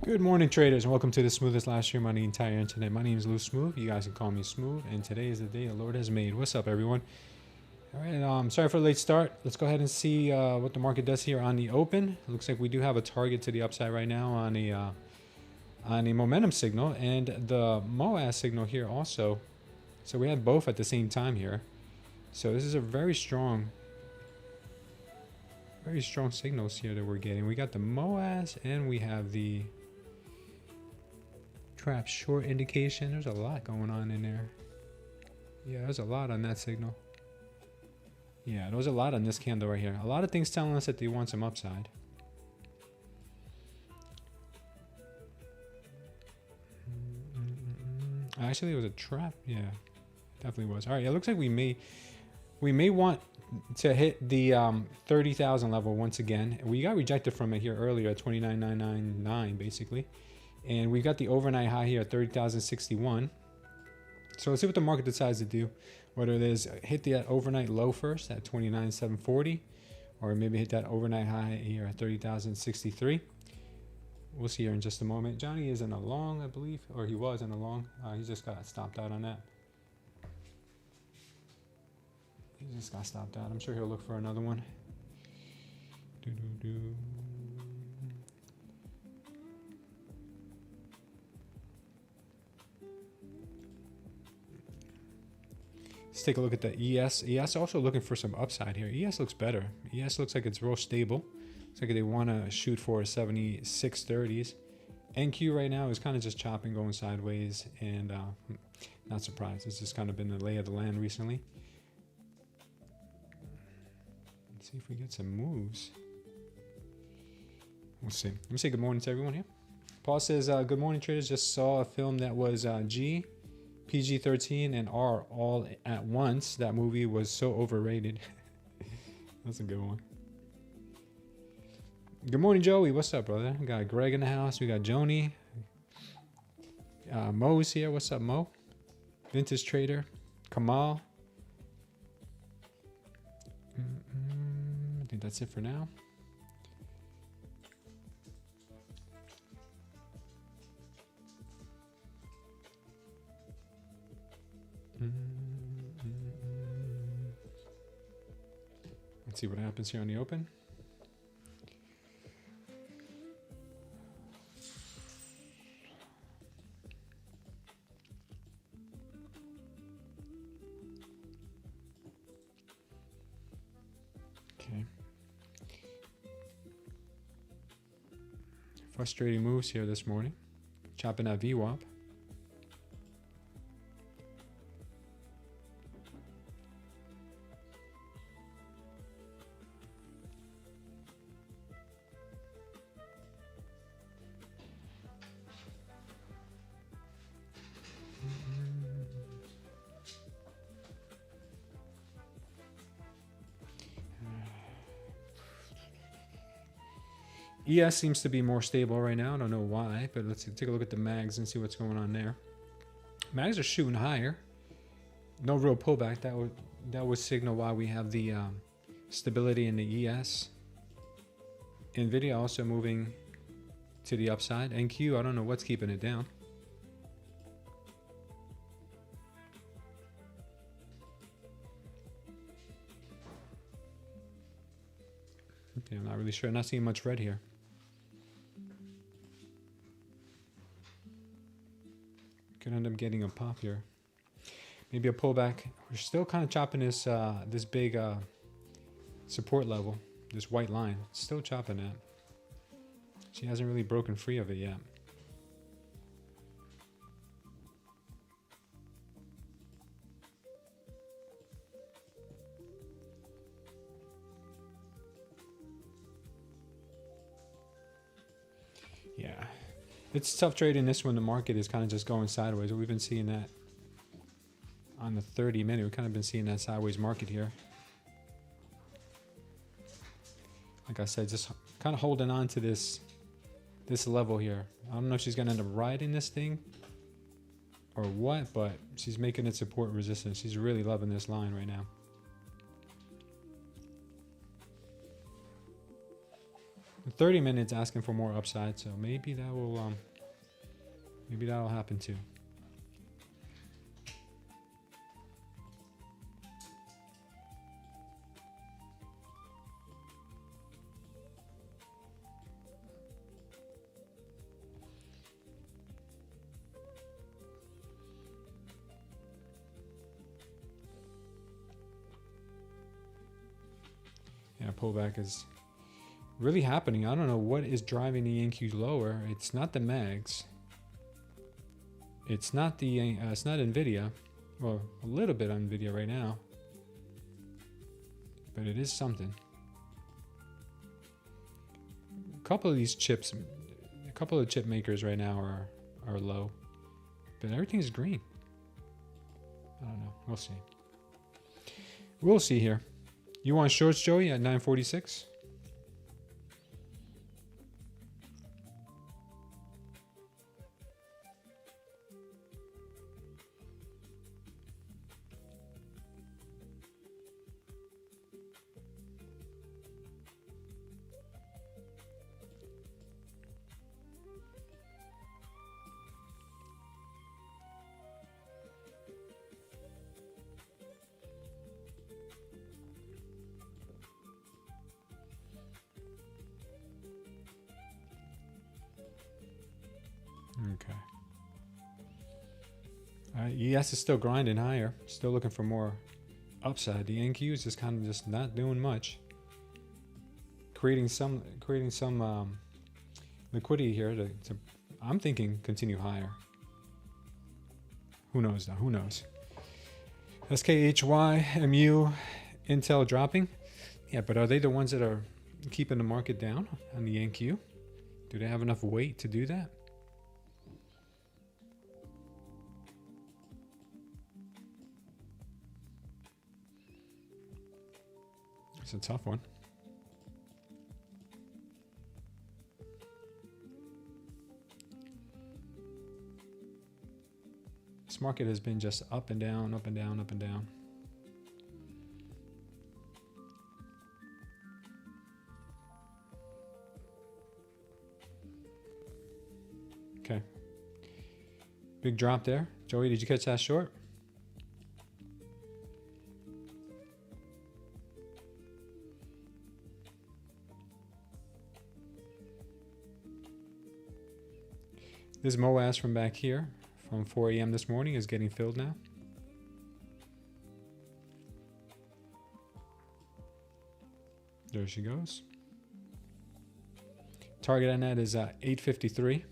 Good morning, traders, and welcome to the smoothest live stream on the entire internet. My name is Lou Smooth. You guys can call me Smooth, and today is the day the Lord has made. What's up, everyone? All right, sorry for the late start. Let's go ahead and see what the market does here on the open. It looks like we do have a target to the upside right now on a momentum signal and the MOAS signal here also. So we have both at the same time here. So this is a very strong signals here that we're getting. We got the MOAS and we have the trap short indication. There's a lot going on in there. Yeah, there's a lot on that signal. Yeah, there's a lot on this candle right here. A lot of things telling us that they want some upside. Actually, it was a trap. Yeah, definitely was. All right, it looks like we may want to hit the 30,000 level once again. We got rejected from it here earlier at 29,999 basically. And we got the overnight high here at 30,061. So let's see what the market decides to do. Whether it is hit the overnight low first at 29,740, or maybe hit that overnight high here at 30,063. We'll see here in just a moment. Johnny is in a long, I believe, or he was in a long. He just got stopped out on that. He just got stopped out. I'm sure he'll look for another one. Let's take a look at the ES. ES also looking for some upside here. ES looks better. ES looks like it's real stable. Looks like they want to shoot for 76.30s. NQ right now is kind of just chopping, going sideways, and not surprised. It's just kind of been the lay of the land recently. Let's see if we get some moves. We'll see. Let me say good morning to everyone here. Paul says, good morning, traders. Just saw a film that was G, PG-13, and R all at once. That movie was so overrated. That's a good one. Good morning, Joey. What's up, brother? We got Greg in the house. We got Joni. Mo's here. What's up, Mo? Vintage Trader. Kamal. I think that's it for now. Let's see what happens here on the open. Okay. Frustrating moves here this morning. Chopping that VWAP. ES seems to be more stable right now. I don't know why, but let's take a look at the mags and see what's going on there. Mags are shooting higher. No real pullback. That would signal why we have the stability in the ES. NVIDIA also moving to the upside. NQ, I don't know what's keeping it down. Okay, I'm not really sure. I'm not seeing much red here. Could end up getting a pop here. Maybe a pullback. We're still kind of chopping this this big support level, this white line. Still chopping that. She hasn't really broken free of it yet. Yeah. It's tough trading this when the market is kind of just going sideways. We've been seeing that on the 30-minute. We've kind of been seeing that sideways market here. Like I said, just kind of holding on to this level here. I don't know if she's going to end up riding this thing or what, but she's making it support resistance. She's really loving this line right now. 30 minutes asking for more upside, so maybe that will maybe that'll happen too. Yeah, pullback is really happening. I don't know what is driving the NQ lower. It's not the mags. It's not the it's not Nvidia. Well, a little bit on Nvidia right now, but it is something. A couple of these chips, a couple of chip makers right now are low, but everything is green. I don't know. We'll see. We'll see here. You want shorts, Joey, at 946? Okay. ES is still grinding higher. Still looking for more upside. The NQ is just kind of just not doing much. Creating some liquidity here to I'm thinking continue higher. Who knows though? Who knows? SKHY, MU, Intel dropping. Yeah, but are they the ones that are keeping the market down on the NQ? Do they have enough weight to do that? It's a tough one. This market has been just up and down, up and down, up and down. Okay. Big drop there. Joey, did you catch that short? This MOAS from back here, from 4 a.m. this morning, is getting filled now. There she goes. Target on that is 853.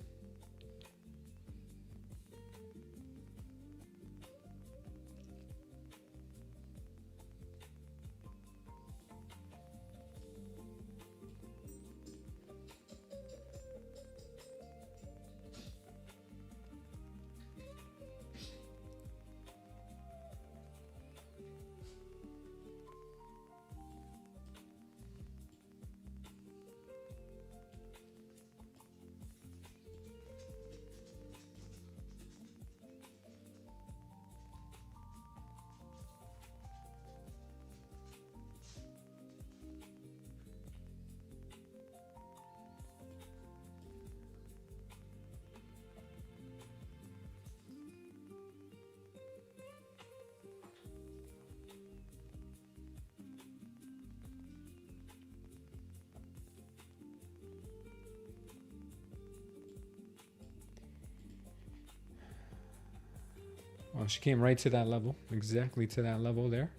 Well, she came right to that level, exactly to that level there.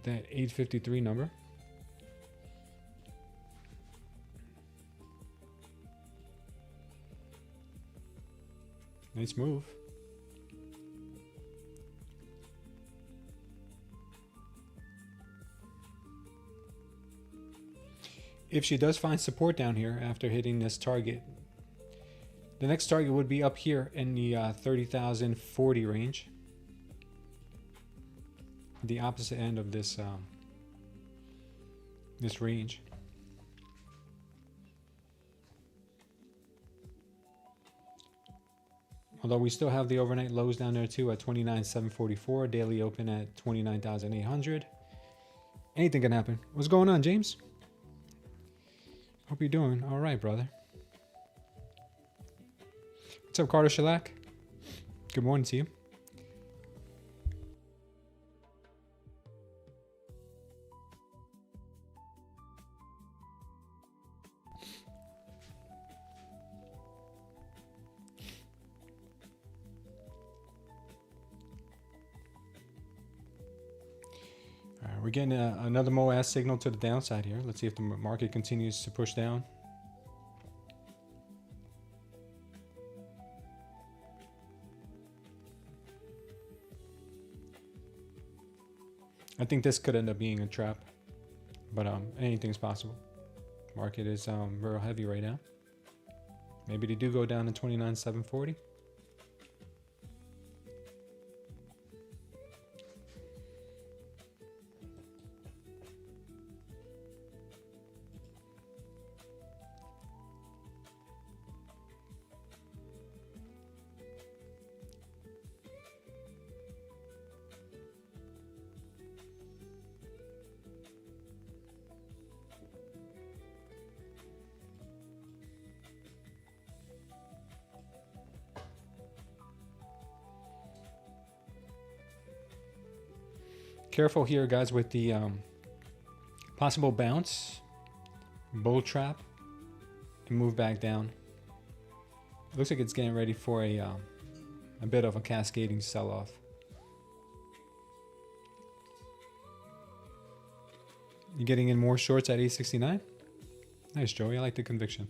That 853 number. Nice move. If she does find support down here after hitting this target, the next target would be up here in the 30,040 range. The opposite end of this this range. Although we still have the overnight lows down there too at 29,744, daily open at 29,800. Anything can happen. What's going on, James? Hope you're doing all right, brother. What's up, Carter Shellac? Good morning to you. All right, we're getting another MOAS signal to the downside here. Let's see if the market continues to push down. I think this could end up being a trap, but anything's possible. Market is real heavy right now. Maybe they do go down to 29,740. Careful here, guys, with the possible bounce, bull trap, and move back down. It looks like it's getting ready for a bit of a cascading sell-off. You getting in more shorts at 869? Nice, Joey. I like the conviction.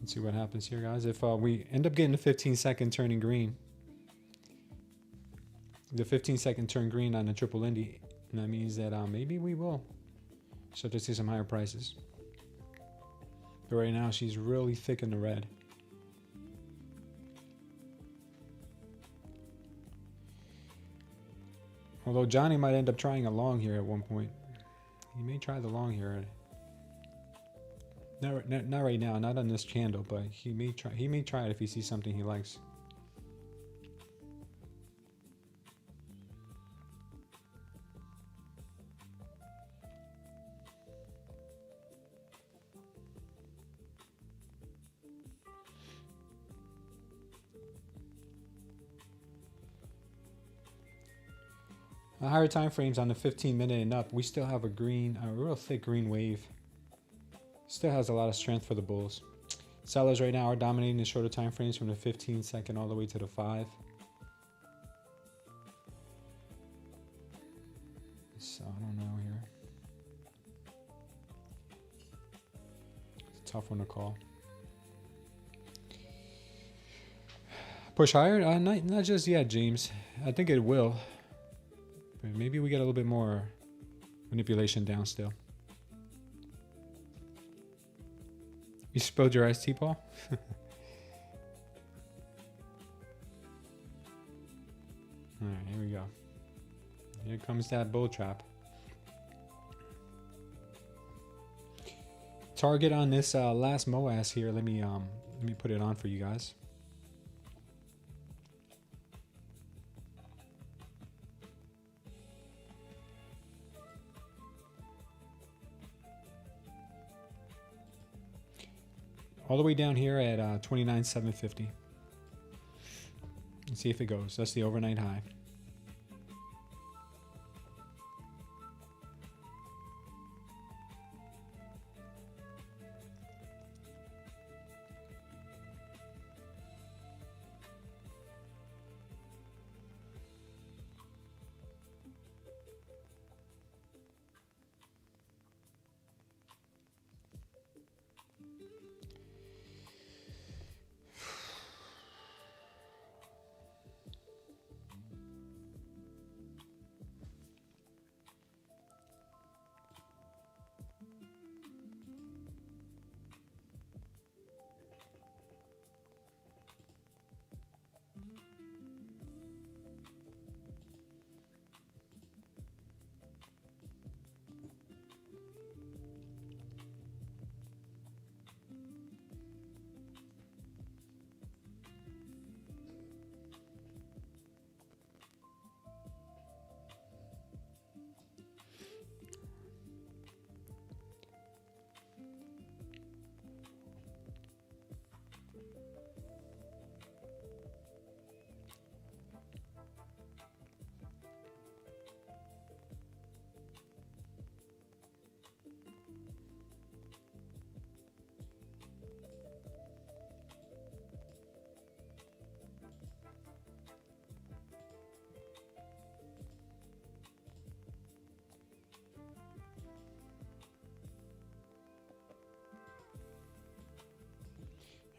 Let's see what happens here, guys. If we end up getting the 15-second turning green, the 15-second turn green on the triple Indy, and that means that maybe we will start to see some higher prices. But right now, she's really thick in the red. Although Johnny might end up trying a long here at one point. He may try the long here. Not right now, not on this candle, but he may try. He may try it if he sees something he likes. The higher time frames on the 15-minute and up, we still have a real thick green wave. Still has a lot of strength for the bulls. Sellers right now are dominating the shorter time frames from the 15-second all the way to the 5. So I don't know here. It's a tough one to call. Push higher? Not just yet, James. I think it will. But maybe we get a little bit more manipulation down still. You spilled your iced tea, Paul? Alright, here we go. Here comes that bull trap. Target on this last MOAS here. Let me put it on for you guys. all the way down here at 29,750. Let's see if it goes. That's the overnight high.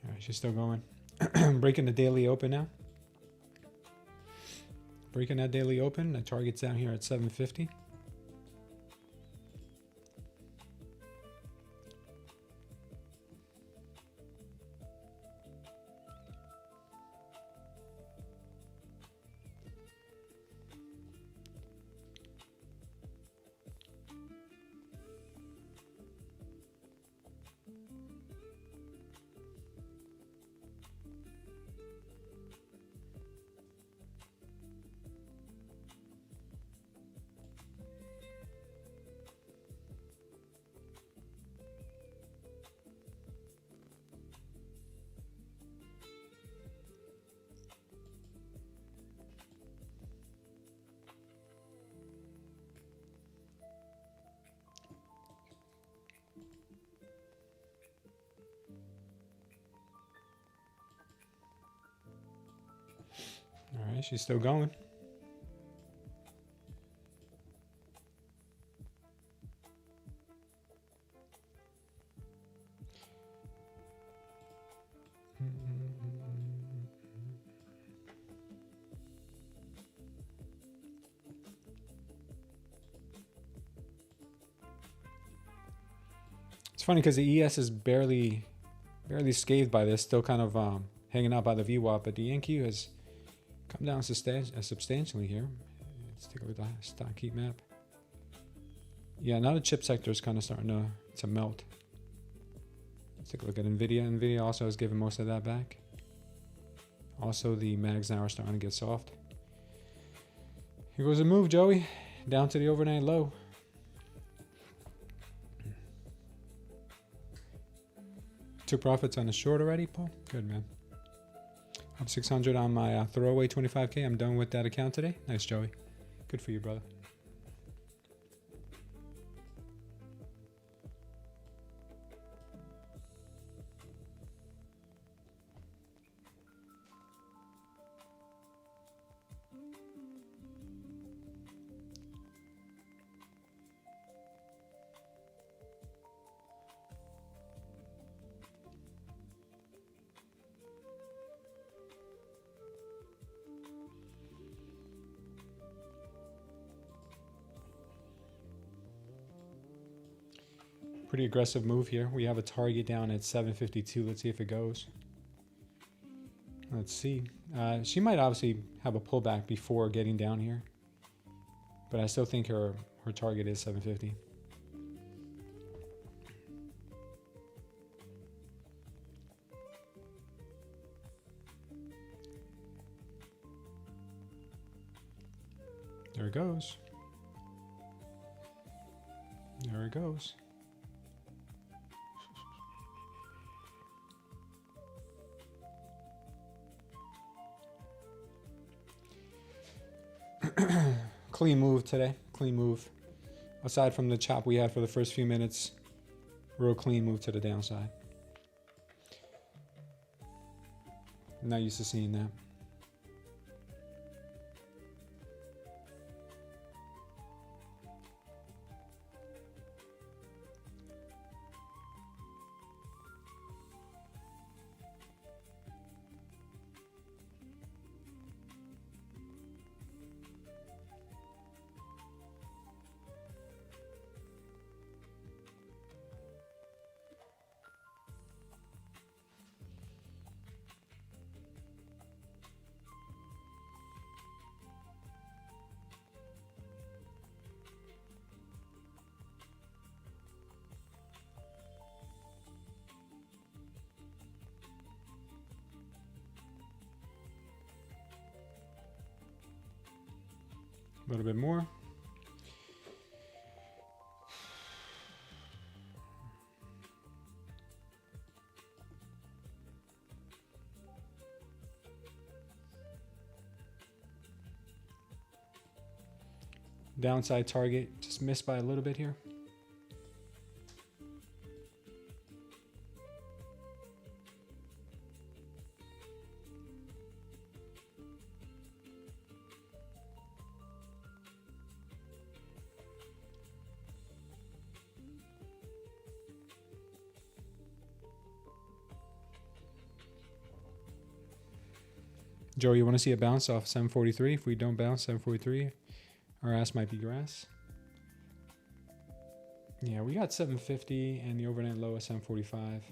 All right, she's still going. Breaking the daily open now. Breaking that daily open. The target's down here at 750. All right, she's still going. It's funny because the ES is barely scathed by this, still kind of hanging out by the VWAP, but the NQ has come down substantially here. Let's take a look at the stock heat map. Yeah, now the chip sector is kind of starting to melt. Let's take a look at NVIDIA. NVIDIA also has given most of that back. Also, the mags now are starting to get soft. Here goes a move, Joey. Down to the overnight low. Took profits on the short already, Paul? Good, man. Up 600 on my throwaway 25K. I'm done with that account today. Nice, Joey. Good for you, brother. Pretty aggressive move here. We have a target down at 752. Let's see if it goes. Let's see. She might obviously have a pullback before getting down here, but I still think her target is 750. There it goes. There it goes. Clean move today. Clean move. Aside from the chop we had for the first few minutes, real clean move to the downside. Not used to seeing that. A little bit more. Downside target just missed by a little bit here. Joe, you want to see a bounce off 743? If we don't bounce 743, our ass might be grass. Yeah, we got 750 and the overnight low is 745.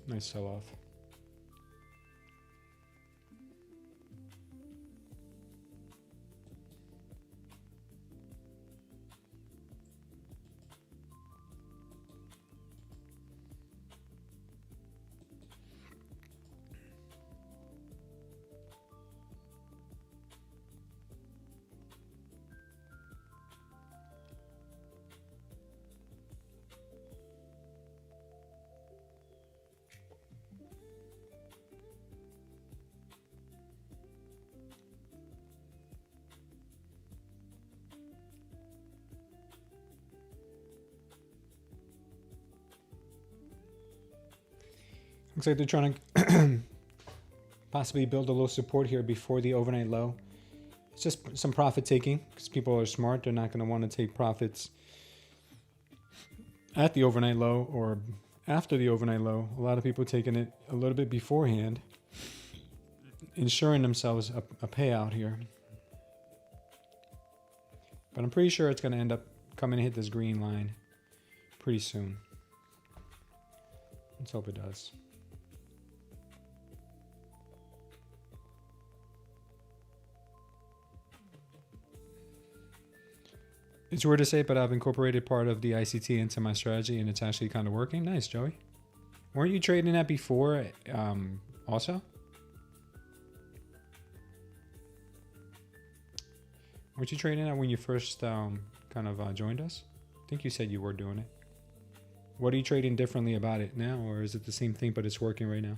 Nice sell off. Looks like they're trying to possibly build a little support here before the overnight low. It's just some profit taking because people are smart. They're not going to want to take profits at the overnight low or after the overnight low. A lot of people taking it a little bit beforehand, ensuring themselves a payout here. But I'm pretty sure it's going to end up coming and hit this green line pretty soon. Let's hope it does. It's weird to say, but I've incorporated part of the ICT into my strategy, and it's actually kind of working. Nice, Joey. Weren't you trading that before also? Weren't you trading that when you first kind of joined us? I think you said you were doing it. What are you trading differently about it now, or is it the same thing, but it's working right now?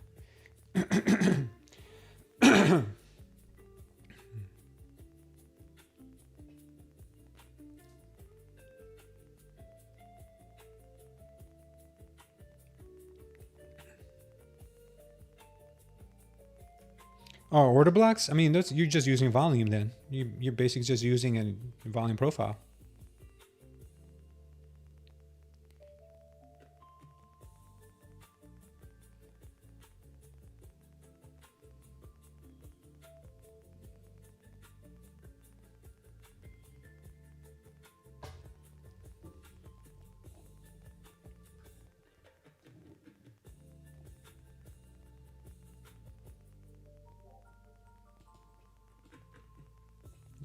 Oh, order blocks? I mean, you're just using volume then. You're basically just using a volume profile.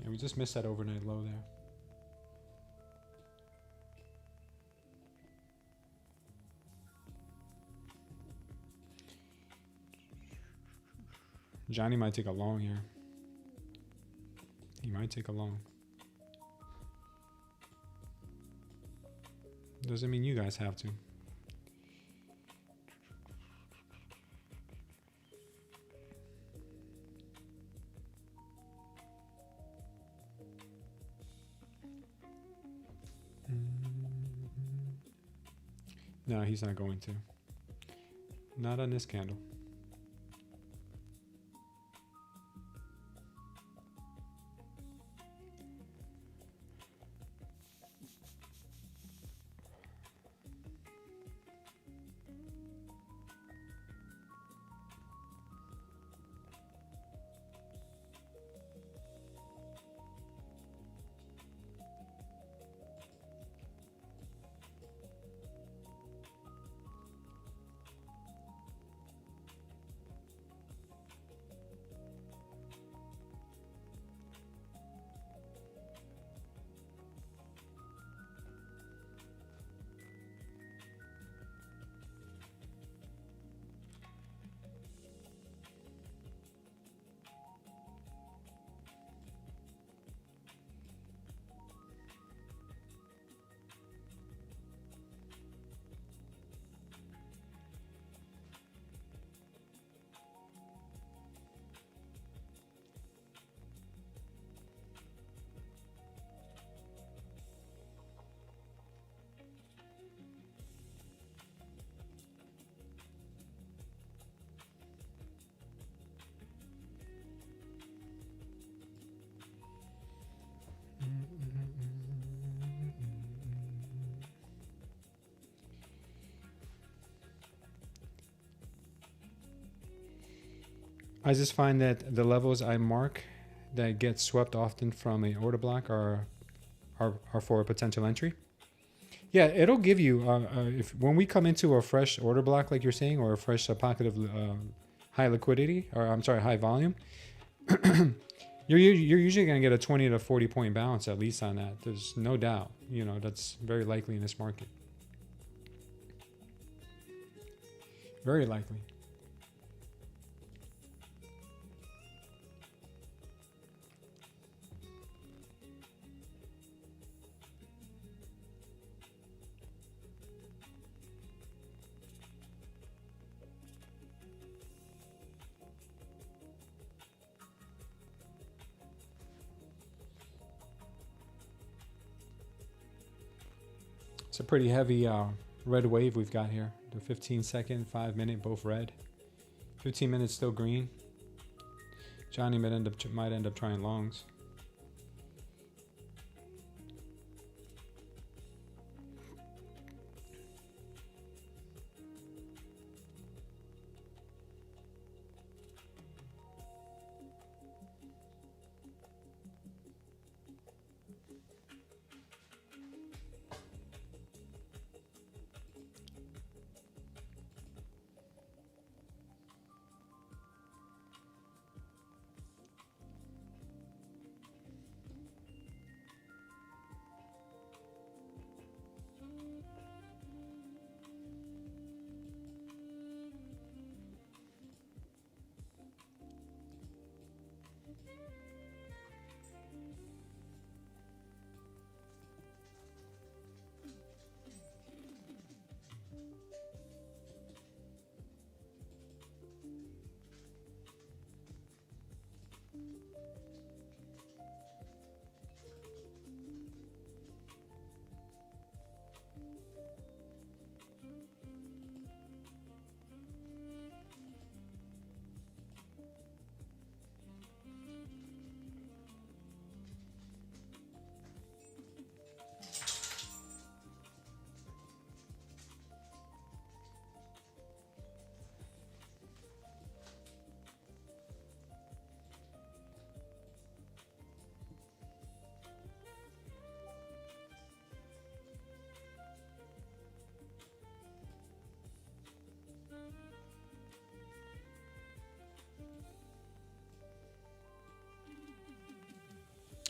Yeah, we just missed that overnight low there. Johnny might take a long here. He might take a long. Doesn't mean you guys have to. No, he's not going to. Not on this candle. I just find that the levels I mark that get swept often from a order block are for a potential entry. Yeah, it'll give you if when we come into a fresh order block like you're saying, or a fresh pocket of high liquidity, or I'm sorry, high volume. You're usually going to get a 20 to 40 point bounce at least on that. There's no doubt. You know, that's very likely in this market. Very likely. It's a pretty heavy red wave we've got here. The 15-second, 5-minute, both red. 15 minutes still green. Johnny might end up trying longs.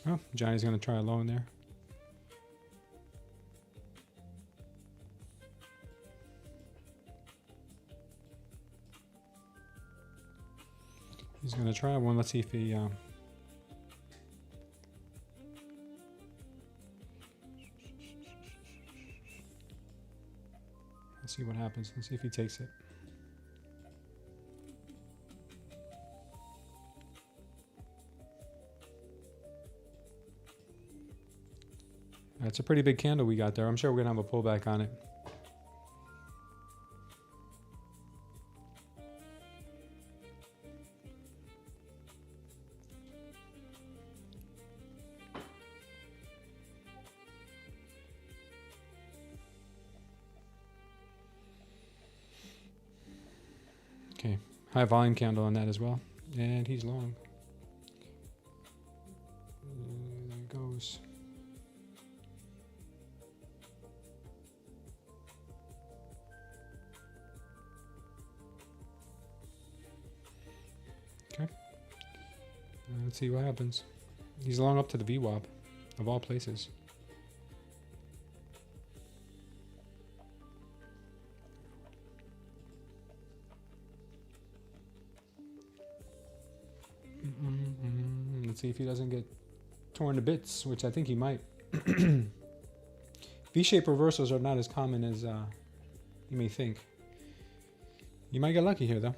Oh, Johnny's going to try a low in there. He's going to try one. Let's see if he... Let's see what happens. Let's see if he takes it. That's a pretty big candle we got there. I'm sure we're going to have a pullback on it. Okay, high volume candle on that as well, and he's long. There it goes. Okay, let's see what happens. He's long up to the VWAP, of all places. Let's see if he doesn't get torn to bits, which I think he might. V-shaped reversals are not as common as you may think. You might get lucky here, though.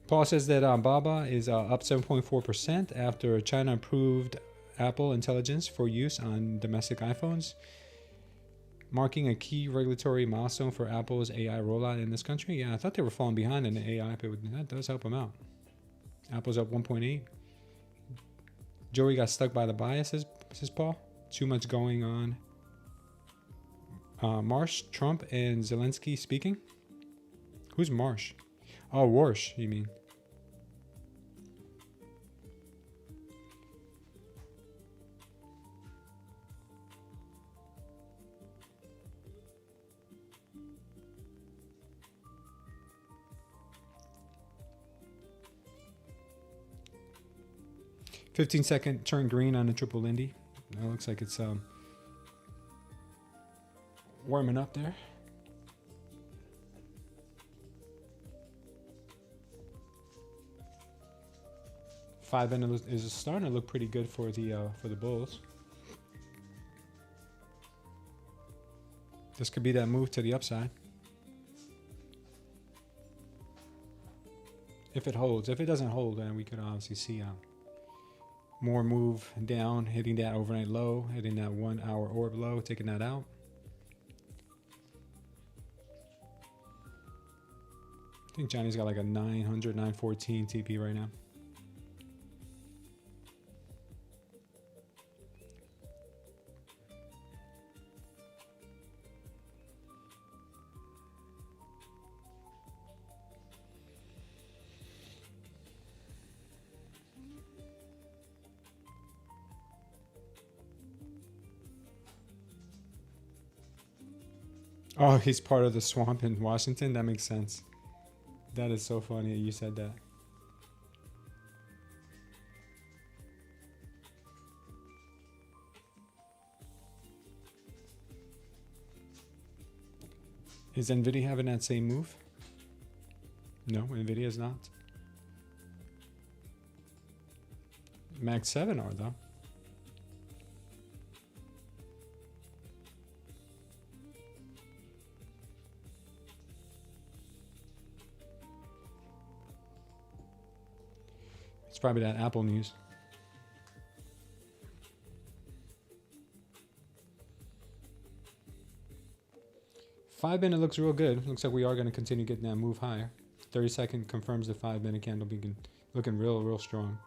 Paul says that BABA is up 7.4% after China approved Apple Intelligence for use on domestic iPhones, marking a key regulatory milestone for Apple's AI rollout in this country. Yeah, I thought they were falling behind in the AI, but that does help them out. Apple's up 1.8. Joey got stuck by the bias, says Paul. Too much going on. Marsh, Trump, and Zelensky speaking. Who's Marsh? Oh, Warsh, you mean. $15-second turn green on the triple Lindy. That looks like it's warming up there. Five end is starting to look pretty good for the bulls. This could be that move to the upside. If it holds. If it doesn't hold, then we could obviously see more move down, hitting that overnight low, hitting that 1 hour orb low, taking that out. I think Johnny's got like a 900, 914 TP right now. Oh, he's part of the swamp in Washington? That makes sense. That is so funny you said that. Is NVIDIA having that same move? No, NVIDIA is not. Max 7 are, though. It's probably that Apple news. Five minute looks real good. Looks like we are going to continue getting that move higher. 30-second confirms the 5 minute candle being looking real strong.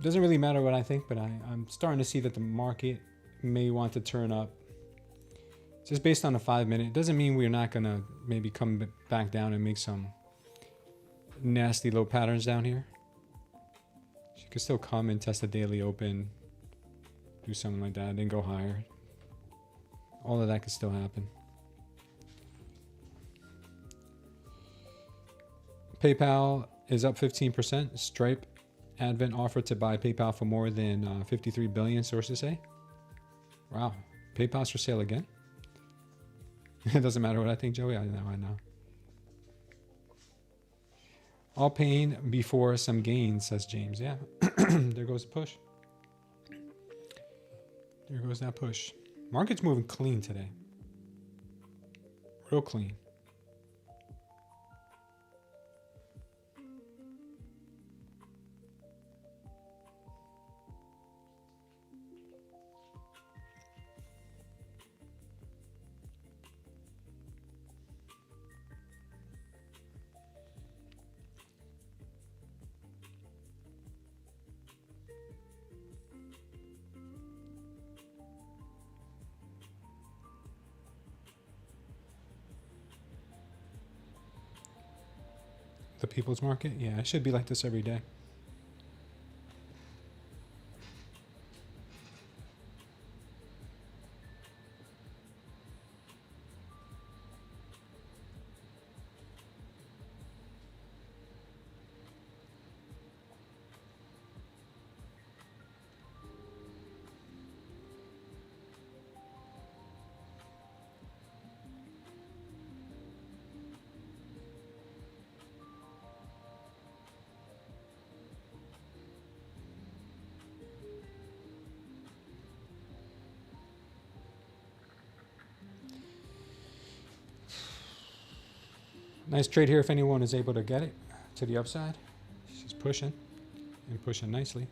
doesn't really matter what I think, but I'm starting to see that the market may want to turn up. Just based on a 5 minute. It doesn't mean we're not going to maybe come back down and make some nasty low patterns down here. She could still come and test the daily open, do something like that, then go higher. All of that could still happen. PayPal is up 15%. Stripe Advent offered to buy PayPal for more than 53 billion, sources say. Wow. PayPal's for sale again? It doesn't matter what I think, Joey. I know. All pain before some gains, says James. Yeah. There goes the push. There goes that push. Market's moving clean today. Real clean. The people's market? Yeah, it should be like this every day. Nice trade here if anyone is able to get it to the upside. She's pushing and pushing nicely.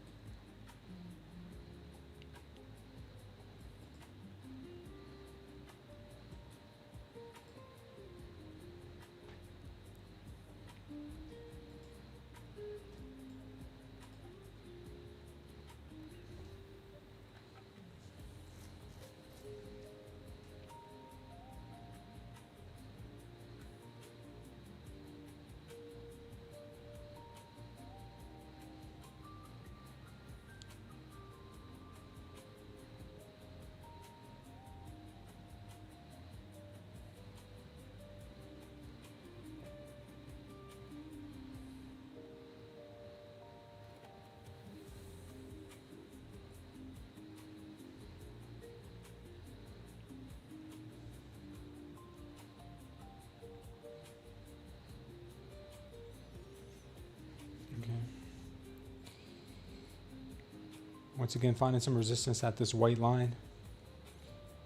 Once again, finding some resistance at this white line.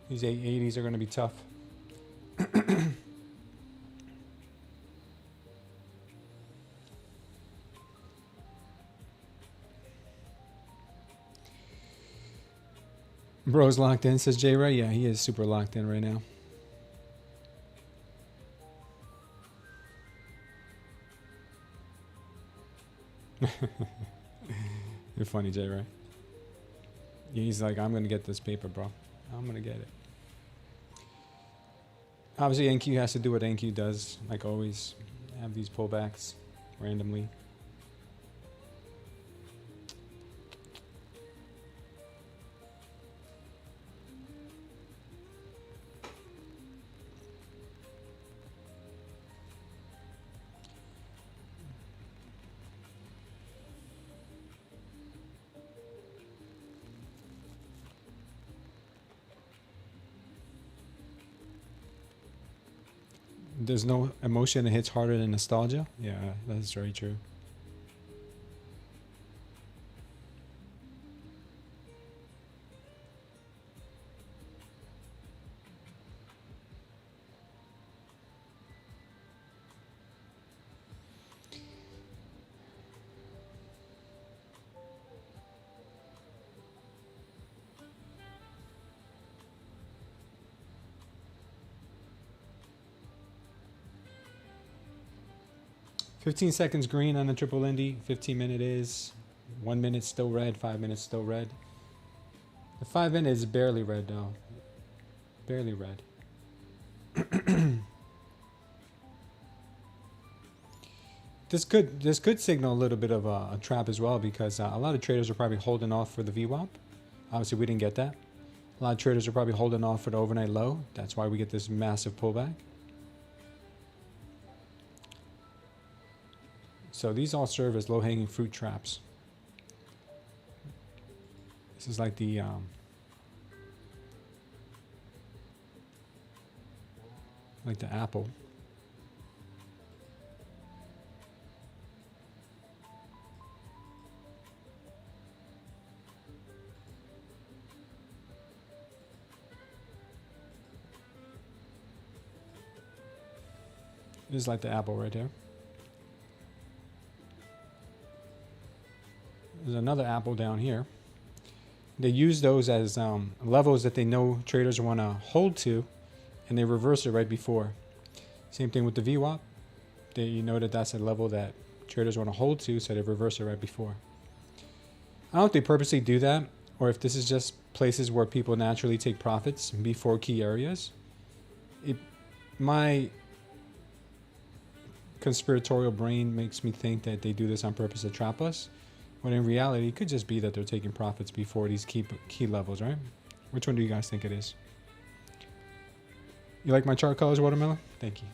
These 880s are going to be tough. Bro's locked in, says J Ray. Yeah, he is super locked in right now. You're funny, J Ray. He's like, I'm going to get this paper, bro. I'm going to get it. Obviously, NQ has to do what NQ does, like always. Have these pullbacks randomly. There's no emotion that hits harder than nostalgia. Yeah, that's very true. $15 seconds green on the triple Indy. 15 minute is 1 minute still red, 5 minutes still red. The 5 minute is barely red though. Barely red. This could signal a little bit of a trap as well, because a lot of traders are probably holding off for the VWAP. Obviously, we didn't get that. A lot of traders are probably holding off for the overnight low. That's why we get this massive pullback. So these all serve as low-hanging fruit traps. This is like the apple. This is like the apple right there. There's another apple down here. They use those as levels that they know traders want to hold to, and they reverse it right before. Same thing with the VWAP. You know that that's a level that traders want to hold to, so they reverse it right before. I don't know if they purposely do that, or if this is just places where people naturally take profits before key areas. My conspiratorial brain makes me think that they do this on purpose to trap us, when in reality it could just be that they're taking profits before these key levels, right? Which one do you guys think it is? You like my chart colors, Watermelon? Thank you.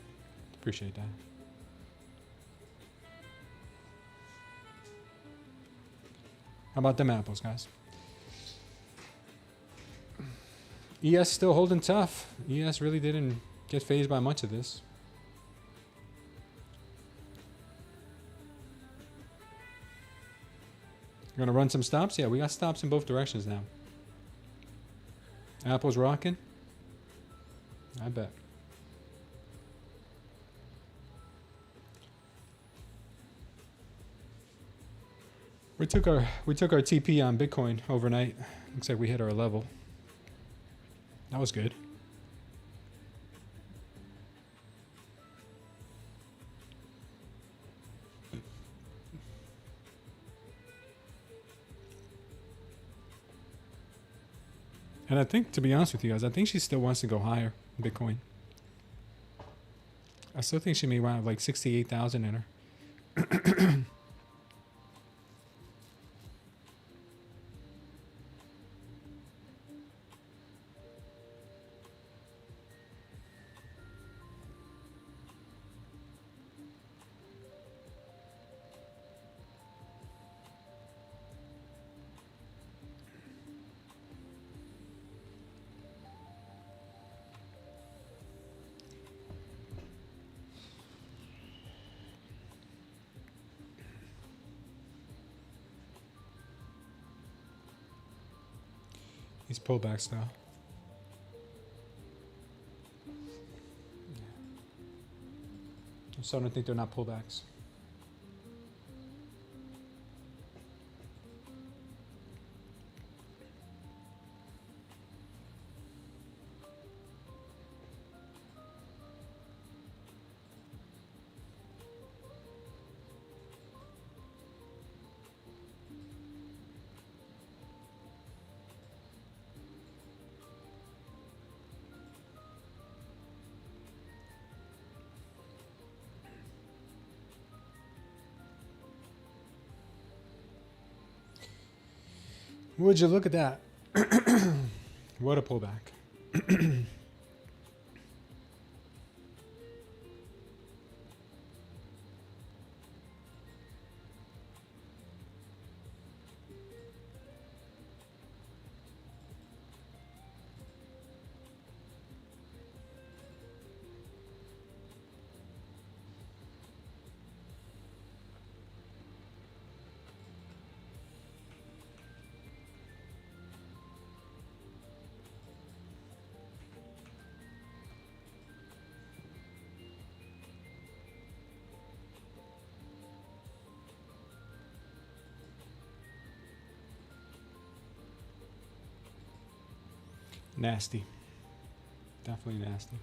Appreciate that. How about them apples, guys? ES still holding tough. ES really didn't get phased by much of this. You're gonna run some stops? Yeah, we got stops in both directions now. Apple's rocking? I bet. We took our TP on Bitcoin overnight. Looks like we hit our level. That was good. And I think, to be honest with you guys, I think she still wants to go higher in Bitcoin. I still think she may have like 68,000 in her. These pullbacks now. I'm starting to think they're not pullbacks. Would you look at that? What a pullback. Nasty. Definitely nasty.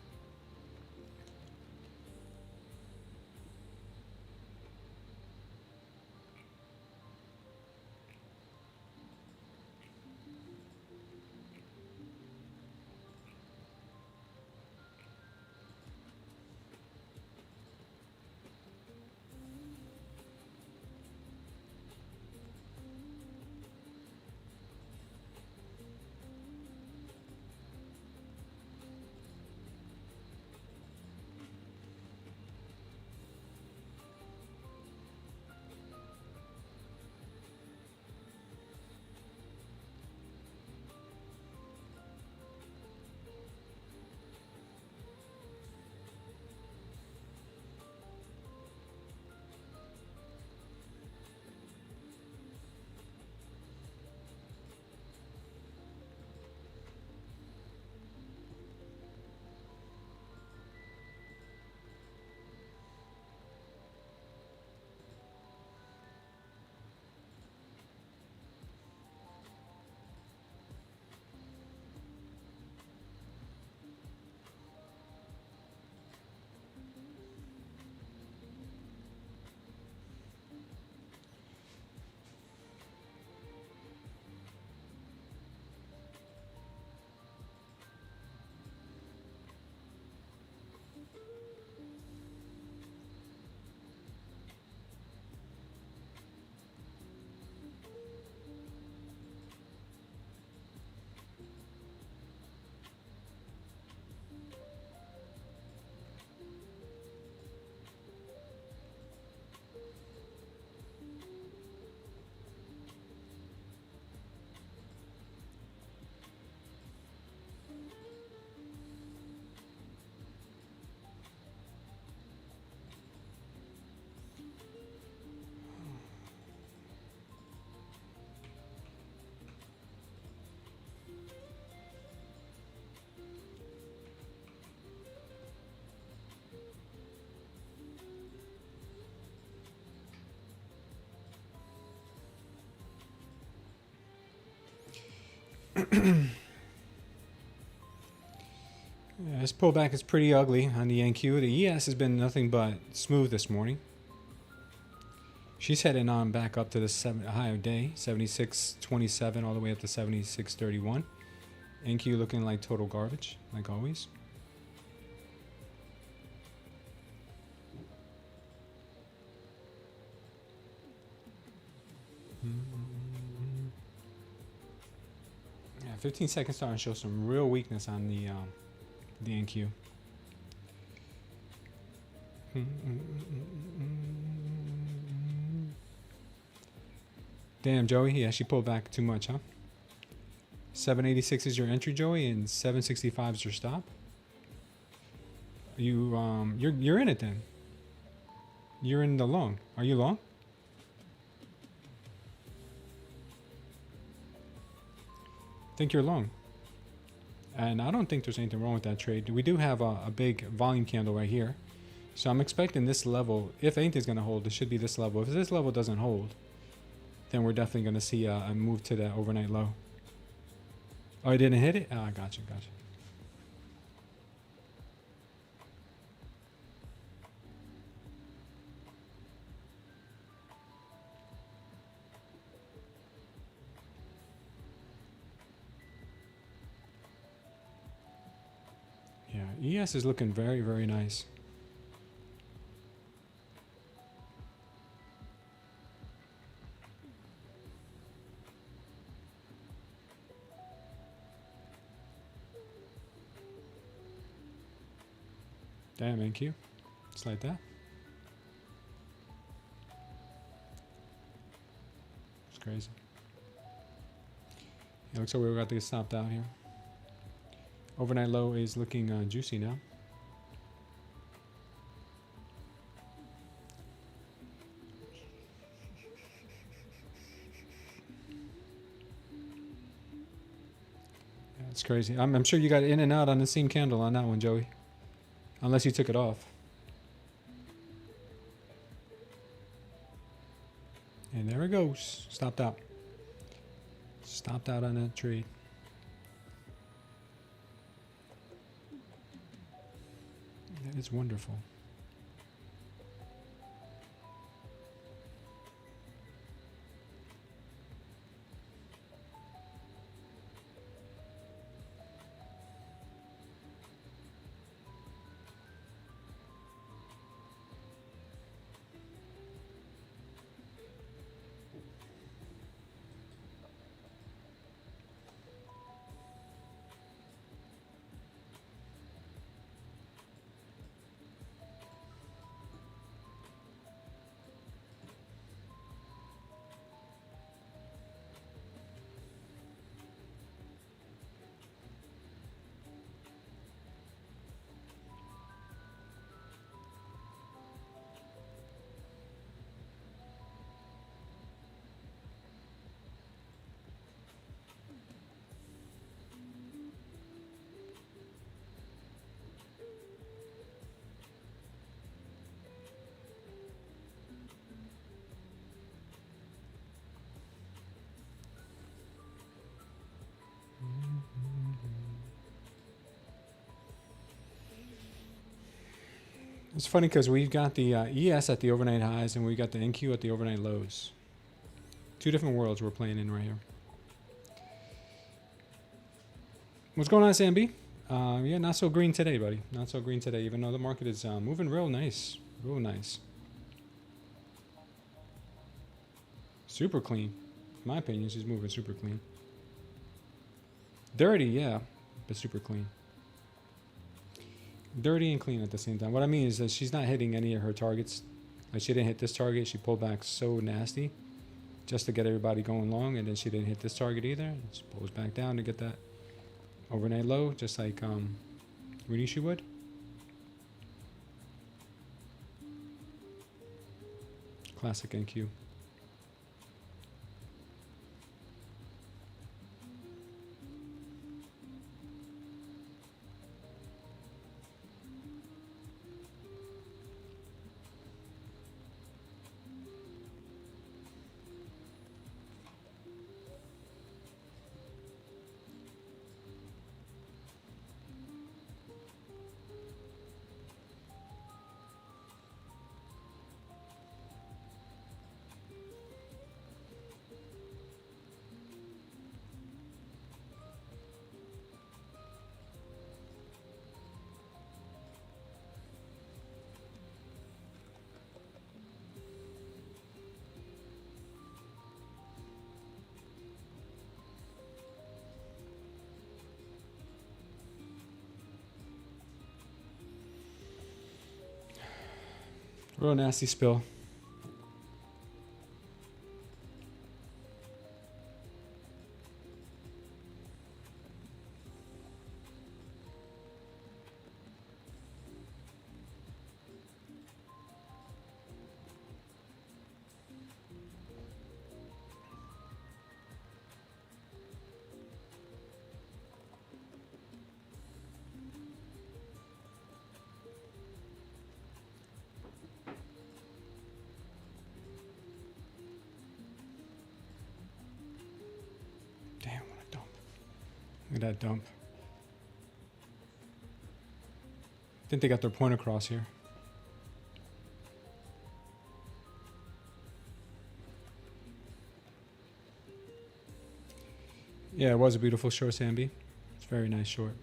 Yeah, this pullback is pretty ugly on the NQ. The ES has been nothing but smooth this morning. She's heading on back up to the higher day, 76.27 all the way up to 76.31. NQ looking like total garbage, like always. Yeah, 15 seconds starting to show some real weakness on the NQ. Damn, Joey. Yeah, she pulled back too much, huh? 786 is your entry, Joey, and 765 is your stop. You're in it then. You're in the long. Are you long? I think you're long. And I don't think there's anything wrong with that trade. We do have a big volume candle right here. So I'm expecting this level, if anything's going to hold, it should be this level. If this level doesn't hold, then we're definitely going to see a move to the overnight low. Oh, I didn't hit it? Oh, gotcha. Yeah, ES is looking very, very nice. Damn, NQ. Just like that. It's crazy. It looks like we're about to get stopped out here. Overnight low is looking juicy now. Yeah, it's crazy. I'm sure you got in and out on the same candle on that one, Joey. Unless you took it off. And there it goes. Stopped out. Stopped out on that trade. That is wonderful. It's funny because we've got the ES at the overnight highs and we got the NQ at the overnight lows. Two different worlds we're playing in right here. What's going on, Sam B? Yeah, not so green today, buddy. Not so green today, even though the market is moving real nice. Real nice. Super clean. In my opinion, she's moving super clean. Dirty, yeah, but super clean. Dirty and clean at the same time. What I mean is that she's not hitting any of her targets. Like, she didn't hit this target. She pulled back so nasty just to get everybody going long, and then she didn't hit this target either. She pulls back down to get that overnight low, just like Rishi would. Classic NQ. Real nasty spill. Damn, what a dump. Look at that dump. I think they got their point across here. Yeah, it was a beautiful short, Samby. It's a very nice short.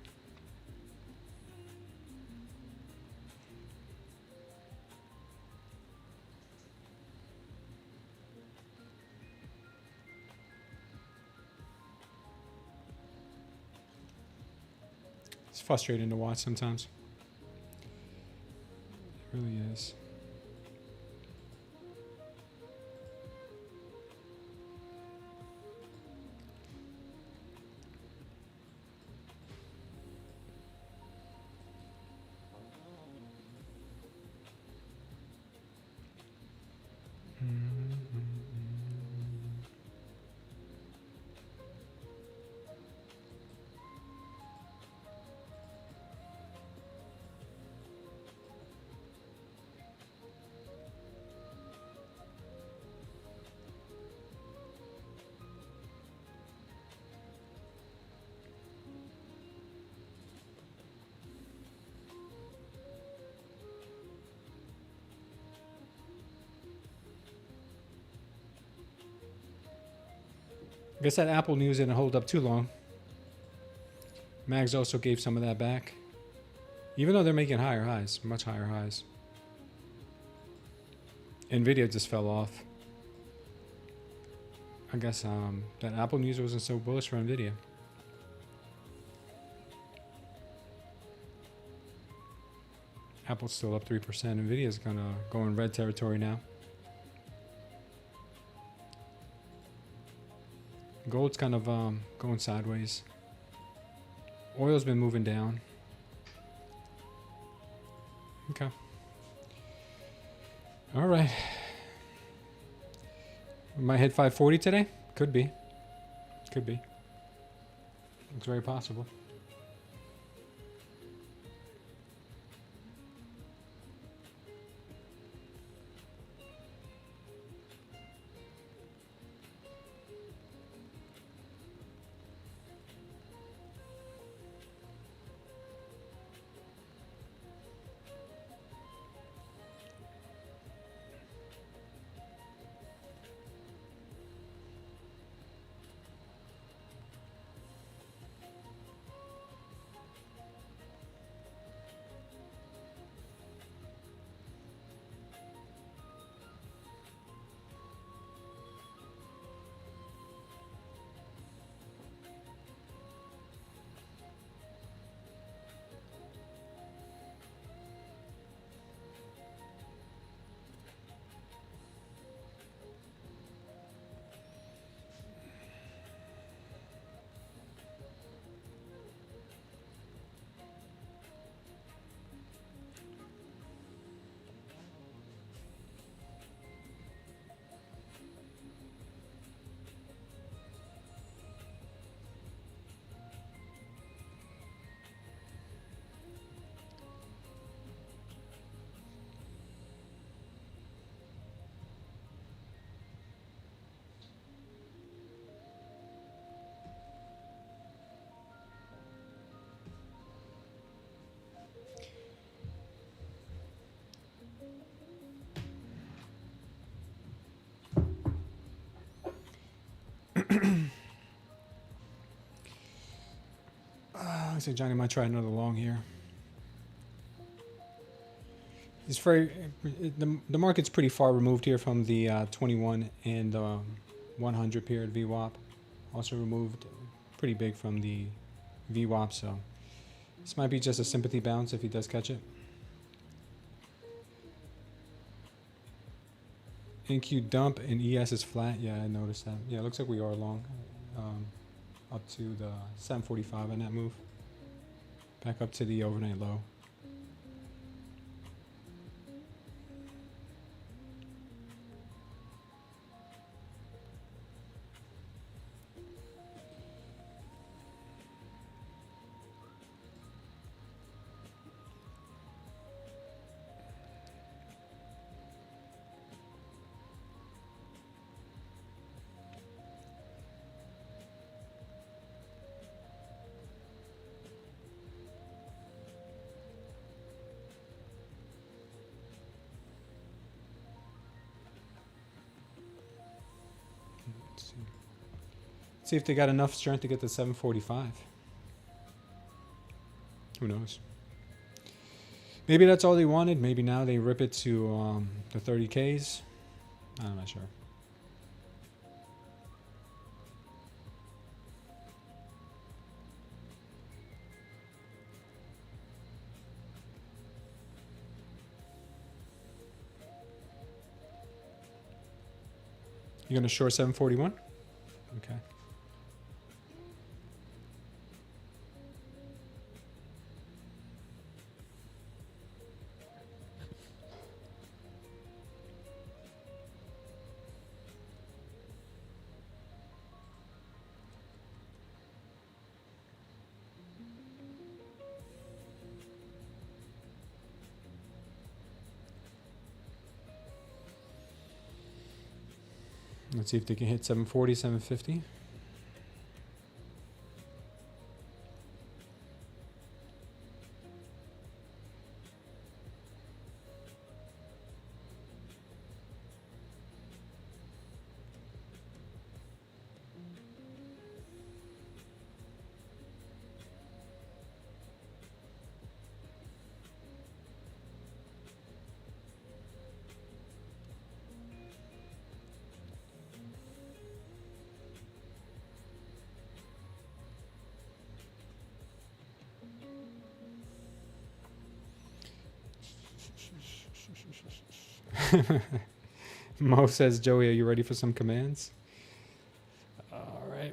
It's frustrating to watch sometimes. It really is. I guess that Apple news didn't hold up too long. Mags also gave some of that back. Even though they're making higher highs, much higher highs. Nvidia just fell off. I guess that Apple news wasn't so bullish for Nvidia. Apple's still up 3%. Nvidia's gonna go in red territory now. Gold's kind of going sideways. Oil's been moving down. Okay. All right. We might hit 540 today. Could be. Could be. Looks very possible. Looks like Johnny might try another long here. It's very the market's pretty far removed here from the 21 and 100 period VWAP. Also removed pretty big from the VWAP, so this might be just a sympathy bounce if he does catch it. NQ dump and ES is flat. Yeah, I noticed that. Yeah, it looks like we are long. Up to the 745 on that move. Back up to the overnight low. See if they got enough strength to get to 745. Who knows? Maybe that's all they wanted. Maybe now they rip it to the 30Ks. I'm not sure. You're going to short 741? Okay. Let's see if they can hit 740, 750. Mo says, Joey, are you ready for some commands? All right.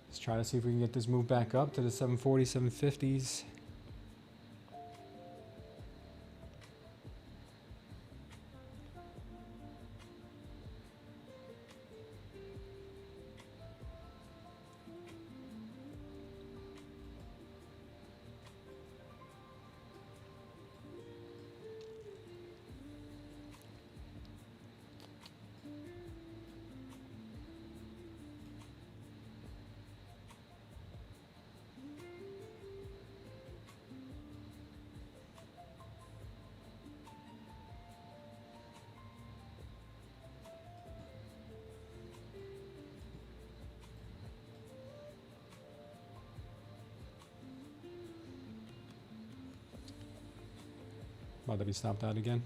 Let's try to see if we can get this move back up to the 740, 750s. About to be stopped out again.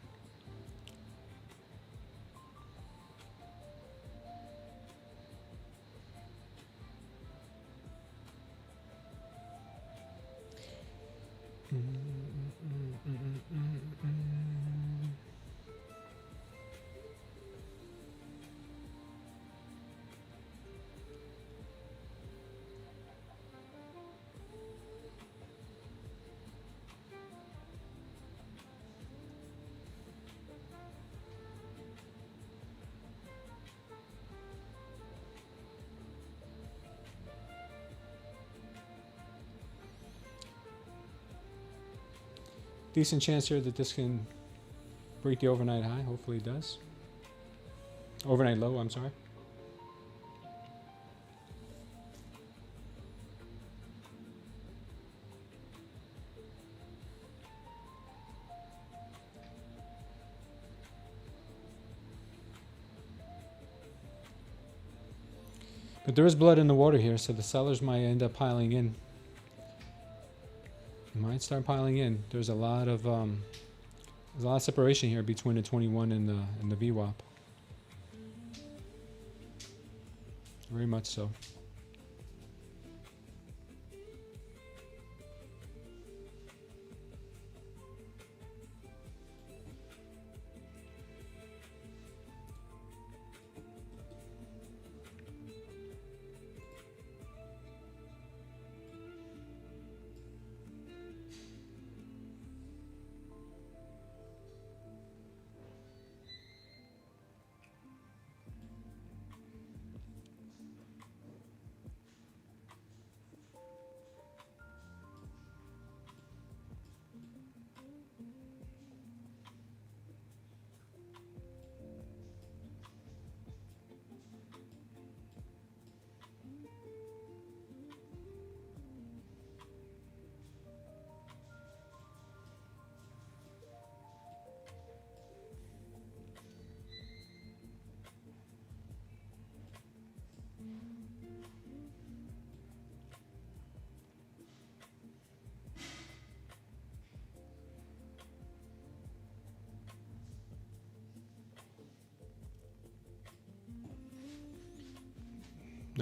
Decent chance here that this can break the overnight high. Hopefully it does. Overnight low, I'm sorry. But there is blood in the water here, so the sellers might end up piling in. Might start piling in. There's a lot of separation here between the 21 and the VWAP. Very much so.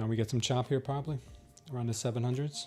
Now we get some chop here probably around the 700s.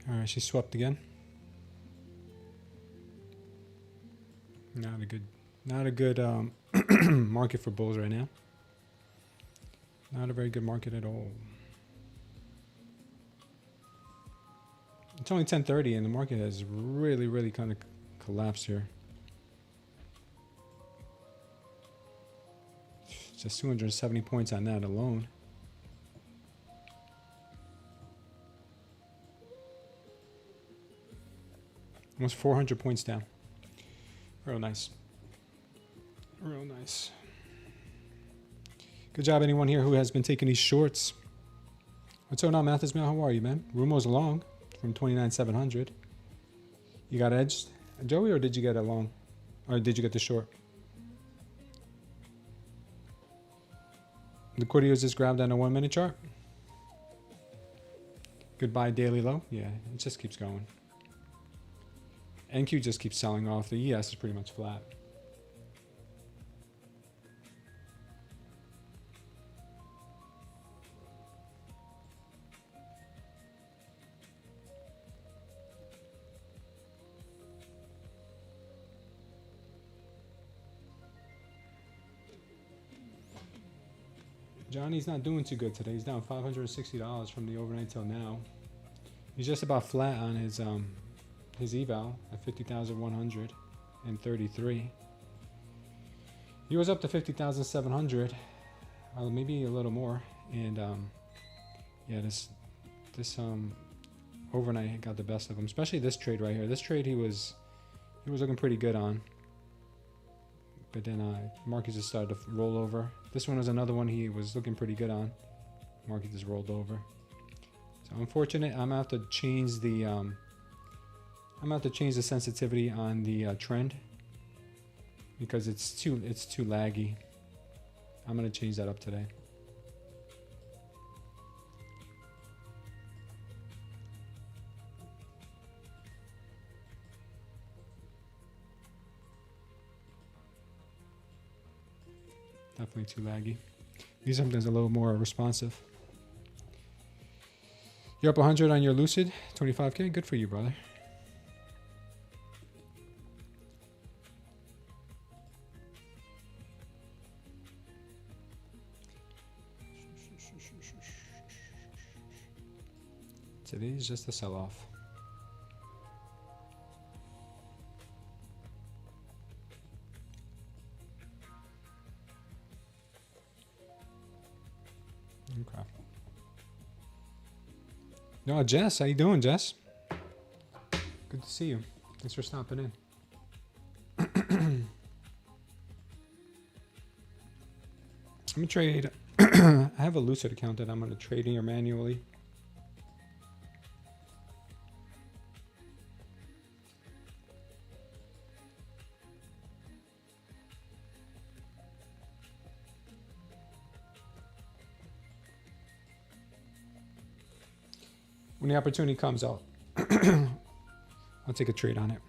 All right, she swept again. Not a good market for bulls right now. Not a very good market at all. It's only 10:30 and the market has really kind of collapsed here. Just 270 points on that alone. Almost 400 points down. Real nice. Real nice. Good job, anyone here who has been taking these shorts. What's going on, Mathis Mail? How are you, man? Rumo's long from 29,700. You got edged, Joey, or did you get it long? Or did you get the short? The Cordio just grabbed on a 1 minute chart. Goodbye, daily low. Yeah, it just keeps going. NQ just keeps selling off. The ES is pretty much flat. Johnny's not doing too good today. He's down $560 from the overnight till now. He's just about flat on his eval at 50,133. He was up to 50,700, maybe a little more. And yeah, this overnight got the best of him, especially this trade right here. This trade he was looking pretty good on, but then market just started to roll over. This one was another one he was looking pretty good on. Market just rolled over. So unfortunate. I'm gonna have to change the sensitivity on the trend because it's too laggy. I'm gonna change that up today. Definitely too laggy. Need something that's a little more responsive. You're up 100 on your Lucid, 25K. Good for you, brother. Today's just a sell-off. Okay. No, Jess, how you doing, Jess? Good to see you. Thanks for stopping in. I'm gonna trade. I have a Lucid account that I'm gonna trade in here manually. When the opportunity comes out, I'll take a trade on it.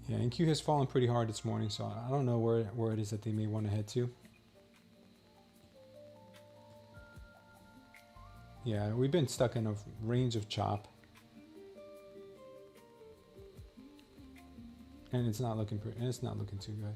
Yeah, NQ has fallen pretty hard this morning, so I don't know where it is that they may want to head to. Yeah, we've been stuck in a range of chop. And it's not looking too good.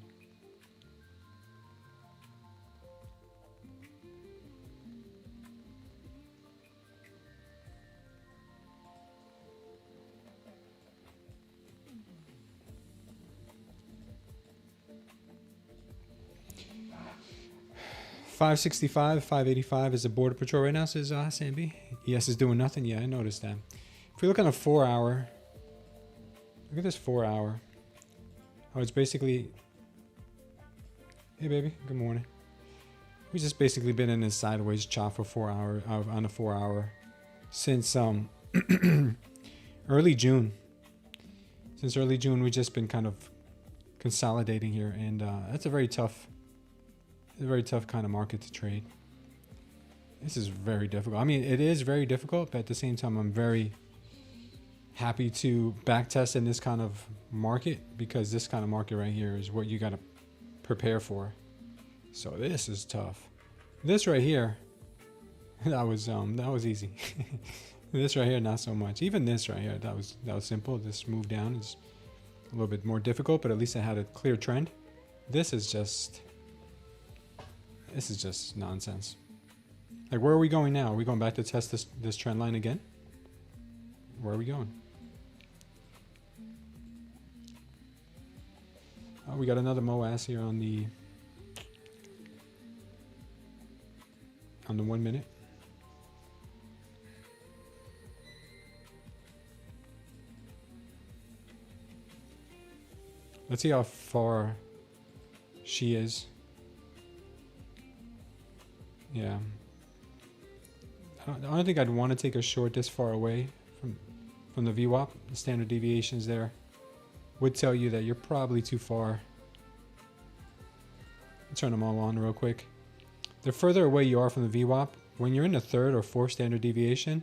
$565, $585 is the border patrol right now, says Sambi. ES is doing nothing. Yeah, I noticed that. If we look on a 4 hour, look at this 4 hour. Oh, it's basically, hey baby, good morning. We've just basically been in this sideways chop for 4 hours on a 4 hour since early June. Since early June, we've just been kind of consolidating here, and that's a very tough kind of market to trade. This is very difficult. I mean, it is very difficult, but at the same time, I'm very happy to backtest in this kind of market, because this kind of market right here is what you got to prepare for. So this is tough. This right here, that was easy. This right here, not so much. Even this right here, that was simple. This move down is a little bit more difficult, but at least I had a clear trend. This is just nonsense. Like, where are we going now? Are we going back to test this trend line again? Where are we going? Oh, we got another MOAS here on the 1 minute. Let's see how far she is. Yeah. I don't think I'd want to take a short this far away from the VWAP. The standard deviations there would tell you that you're probably too far. I'll turn them all on real quick. The further away you are from the VWAP, when you're in the 3rd or 4th standard deviation,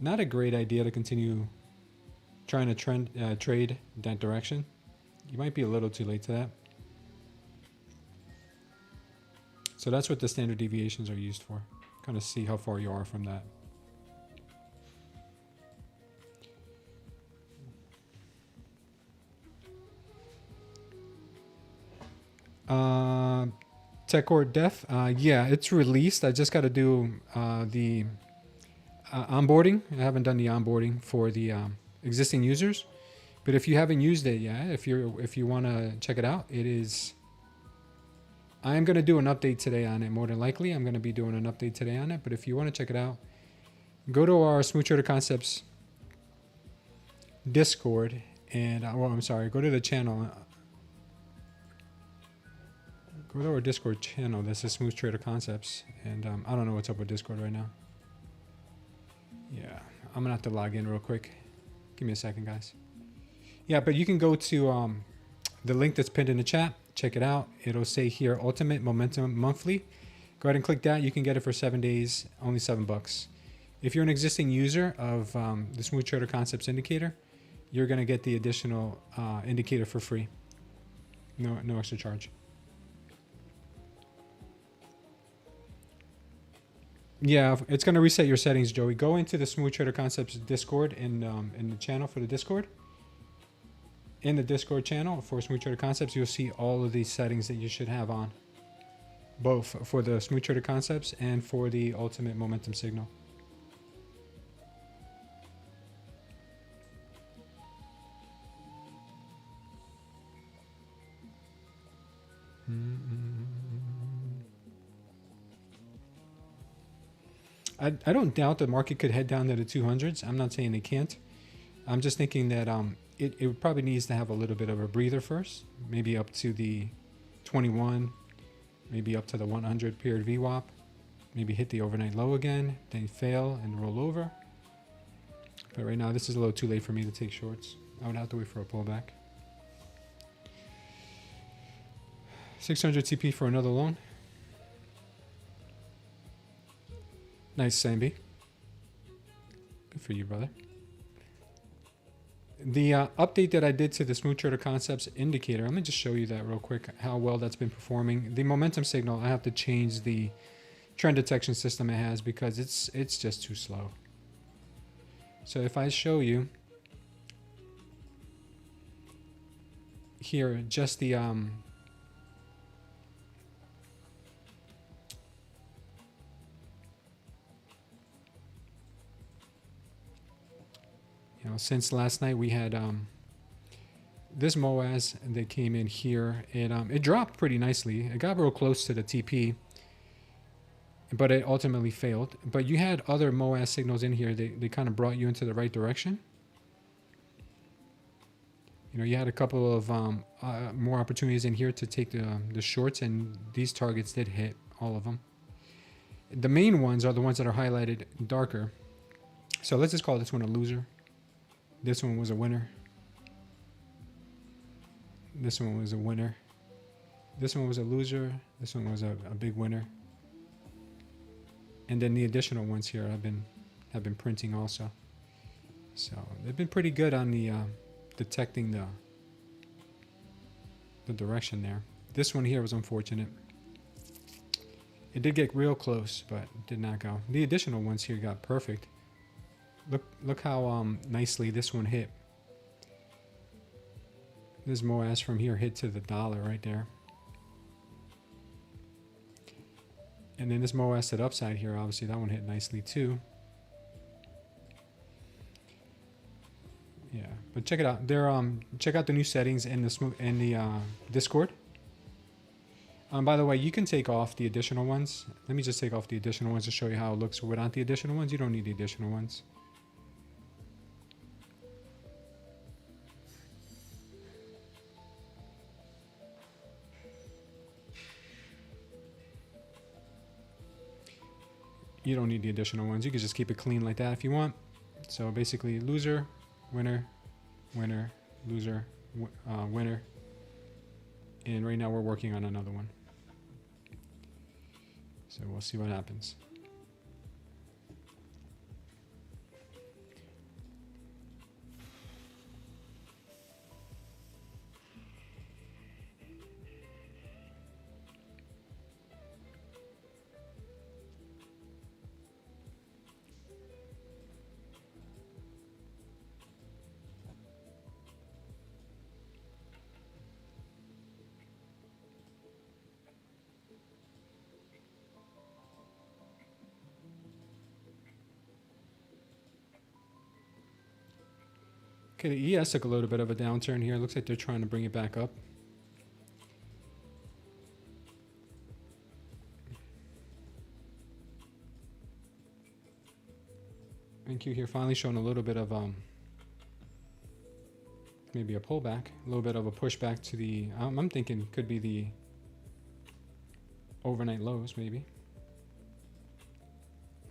not a great idea to continue trying to trade that direction. You might be a little too late to that. So that's what the standard deviations are used for. Kind of see how far you are from that. TechCore Def, yeah, it's released. I just got to do the onboarding. I haven't done the onboarding for the existing users, but if you haven't used it yet, if you want to check it out, it is. I am going to do an update today on it. More than likely, I'm going to be doing an update today on it. But if you want to check it out, go to our Smooth Trader Concepts Discord, and go to the channel. Go to our Discord channel. This is Smooth Trader Concepts, and I don't know what's up with Discord right now. Yeah, I'm gonna have to log in real quick. Give me a second, guys. Yeah, but you can go to the link that's pinned in the chat. Check it out. It'll say here Ultimate Momentum Monthly. Go ahead and click that. You can get it for 7 days, only $7. If you're an existing user of the Smooth Trader Concepts indicator, you're gonna get the additional indicator for free. No extra charge. Yeah, it's gonna reset your settings, Joey. Go into the Smooth Trader Concepts Discord in the channel for the Discord. In the Discord channel for Smooth Trader Concepts, you'll see all of these settings that you should have on. both for the smooth trader concepts and for the ultimate momentum signal. I don't doubt the market could head down to the 200s. I'm not saying it can't. I'm just thinking that it probably needs to have a little bit of a breather first, maybe up to the 21, maybe up to the 100 period VWAP, maybe hit the overnight low again, then fail and roll over. But right now, this is a little too late for me to take shorts. I would have to wait for a pullback. 600 TP for another loan. Nice, Sambi. Good for you, brother. The update that I did to the Smooth Trader Concepts indicator, let me just show you that real quick, how well that's been performing. The momentum signal, I have to change the trend detection system it has because it's just too slow. So if I show you here, just the since last night we had this MOAS that came in here. It dropped pretty nicely. It got real close to the TP, but it ultimately failed. But you had other MOAS signals in here. They kind of brought you into the right direction. You had a couple of more opportunities in here to take the shorts, and these targets did hit all of them. The main ones are the ones that are highlighted darker. So let's just call this one a loser. This one was a winner. This one was a winner. This one was a loser. This one was a big winner. And then the additional ones here have been printing also. So they've been pretty good on the detecting the direction there. This one here was unfortunate. It did get real close, but did not go. The additional ones here got perfect. Look how nicely this one hit. This MOAS from here hit to the dollar right there. And then this MOAS to the upside here, obviously that one hit nicely too. Yeah, but check it out. Check out the new settings in the Discord. By the way, you can take off the additional ones. Let me just take off the additional ones to show you how it looks without the additional ones. You don't need the additional ones. You don't need the additional ones. You can just keep it clean like that if you want. So basically loser, winner, winner, loser, winner. And right now we're working on another one. So we'll see what happens. Okay, the ES took a little bit of a downturn here. Looks like they're trying to bring it back up. NQ here finally showing a little bit of maybe a pullback, a little bit of a pushback to the, I'm thinking could be the overnight lows maybe.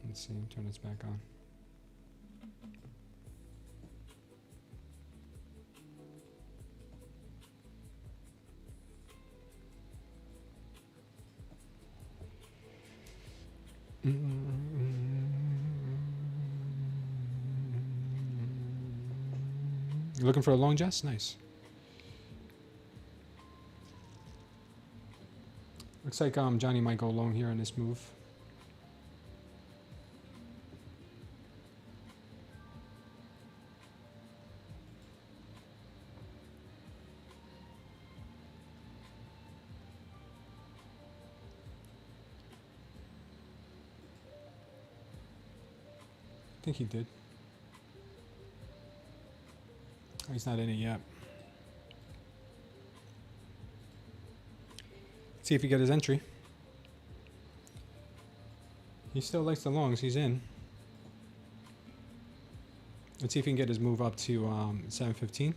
Let's see, turn this back on. You looking for a long Jess? Nice. Looks like Johnny might go long here on this move. think he did. Oh, he's not in it yet. Let's see if he got his entry. He still likes the longs. He's in. Let's see if he can get his move up to 715.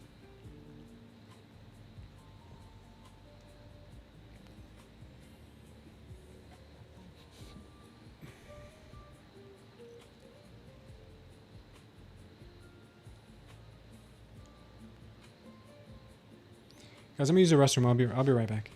Guys, let me use the restroom. I'll be right back.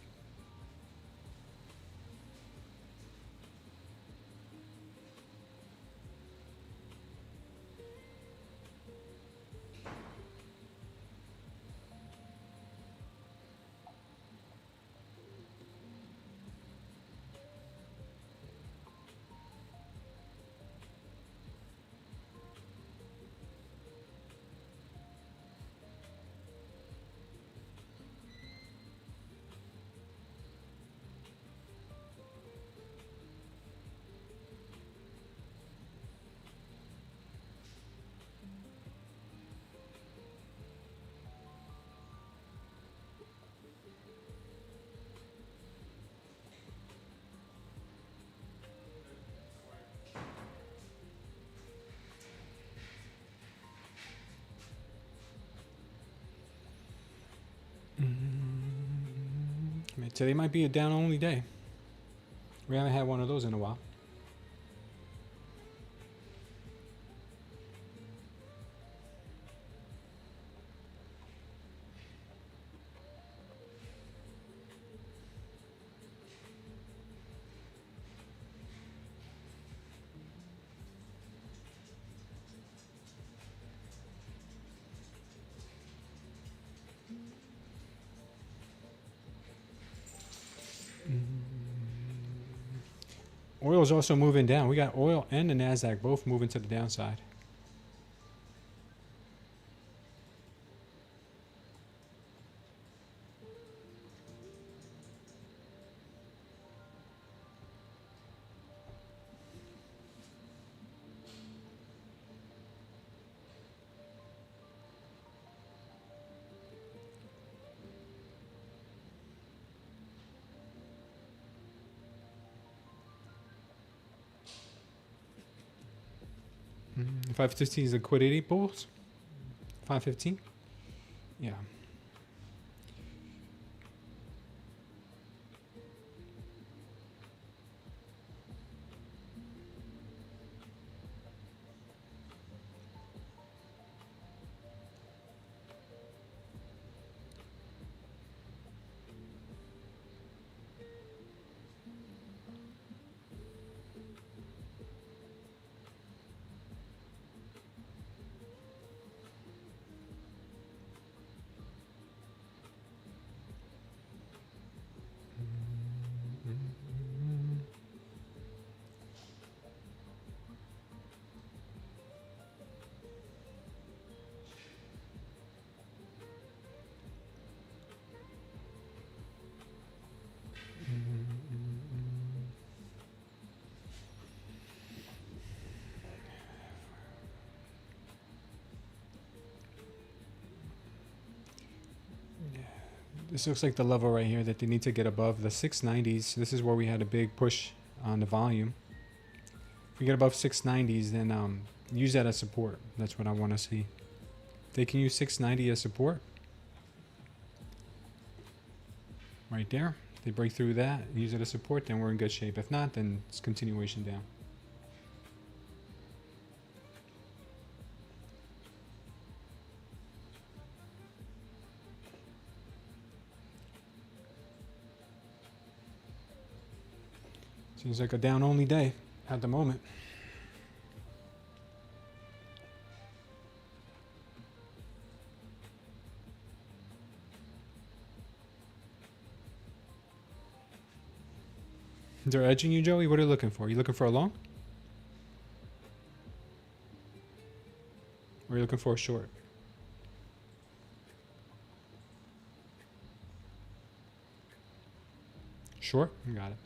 Today might be a down only day. We haven't had one of those in a while. Oil is also moving down. We got oil and the Nasdaq both moving to the downside. Mm, 515 is liquidity pools. 515. Yeah. This looks like the level right here that they need to get above the 690s. This is where we had a big push on the volume. If we get above 690s, then use that as support. That's what I want to see. They can use 690 as support. Right there. If they break through that, use it as support, then we're in good shape. If not, then it's continuation down. Seems like a down only day at the moment. They're edging you, Joey? What are you looking for? You looking for a long? Or are you looking for a short? Short? Got it.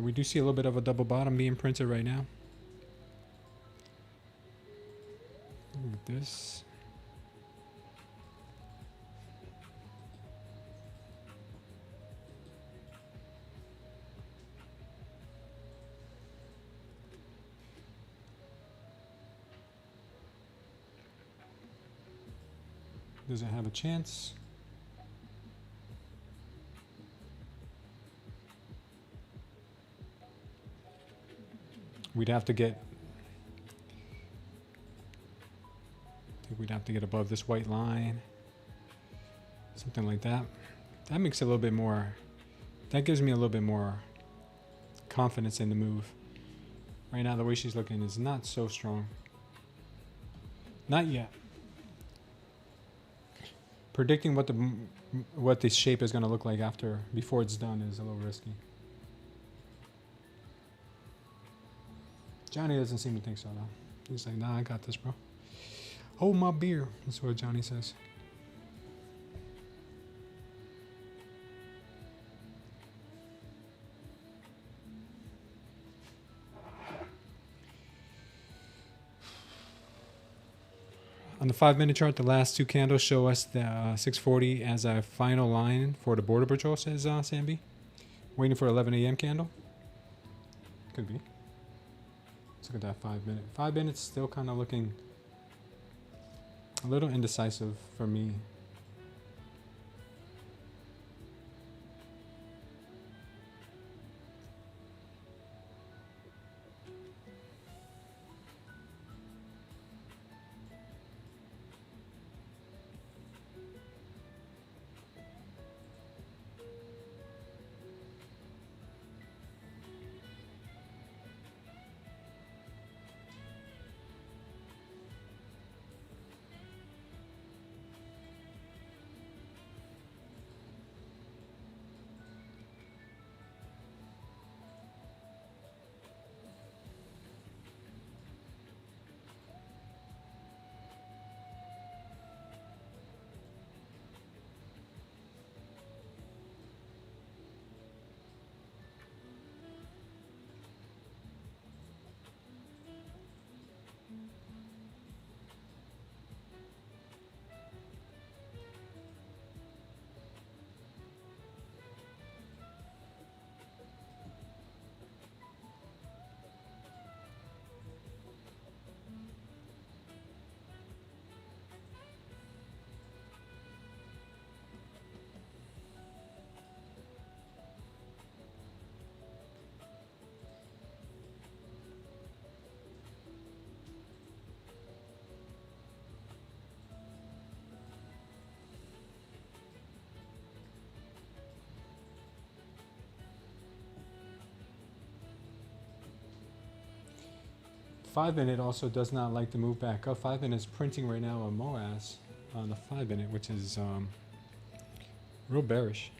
we do see a little bit of a double bottom being printed right now. Look at this. Does it have a chance? We'd have to get, I think we'd have to get above this white line. Something like that. That makes it a little bit more, that gives me a little bit more confidence in the move. Right now, the way she's looking is not so strong. Not yet. Predicting what the shape is going to look like before it's done is a little risky. Johnny doesn't seem to think so though. He's like, nah, I got this, bro. Hold my beer. That's what Johnny says. On the 5-minute chart, the last two candles show us the 640 as a final line for the Border Patrol, says Sambi. Waiting for 11 a.m. candle. Could be. Let's look at that 5-minute. 5 minutes still kind of looking a little indecisive for me. Five-minute also does not like to move back up. 5 minutes printing right now on MOAS on the 5-minute, which is real bearish.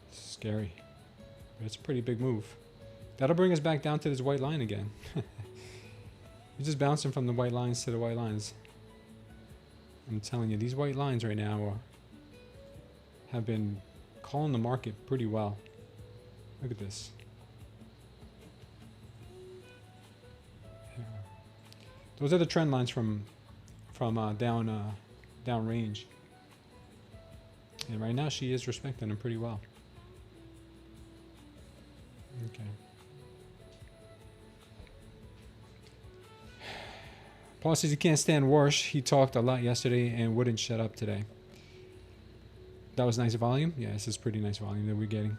It's scary. But it's a pretty big move. That'll bring us back down to this white line again. We're just bouncing from the white lines to the white lines. I'm telling you, these white lines right now have been calling the market pretty well. Look at this. Those are the trend lines from down range. And right now she is respecting them pretty well. Okay. Paul says he can't stand Warsh. He talked a lot yesterday and wouldn't shut up today. That was nice volume. Yeah, this is pretty nice volume that we're getting.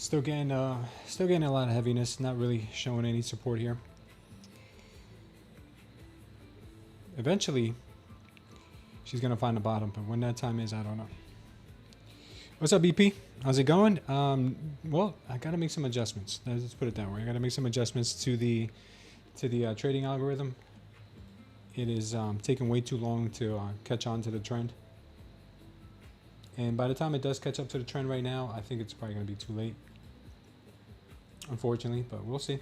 Still getting a lot of heaviness. Not really showing any support here. Eventually, she's gonna find the bottom, but when that time is, I don't know. What's up, BP? How's it going? Well, I gotta make some adjustments. Let's put it that way. I gotta make some adjustments to the trading algorithm. It is taking way too long to catch on to the trend. And by the time it does catch up to the trend right now, I think it's probably going to be too late, unfortunately, but we'll see.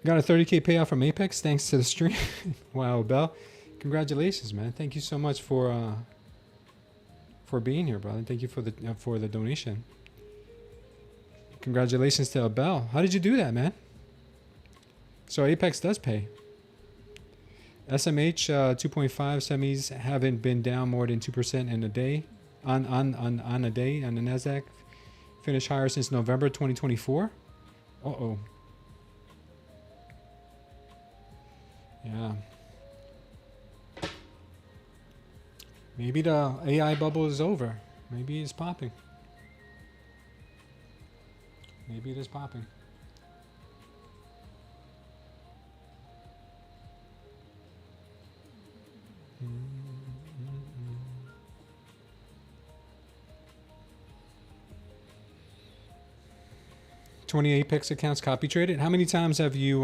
Got a 30K payout from Apex thanks to the stream. Wow, Bell. Congratulations, man. Thank you so much for being here, brother. Thank you for the donation. Congratulations to Bell. How did you do that, man? So Apex does pay. SMH 2.5 semis haven't been down more than 2% in a day on a day on the Nasdaq. Finished higher since November 2024. Uh-oh. Yeah. Maybe the AI bubble is over. Maybe it's popping. Maybe it is popping. Mm-hmm. 20 Apex accounts copy traded. How many times have you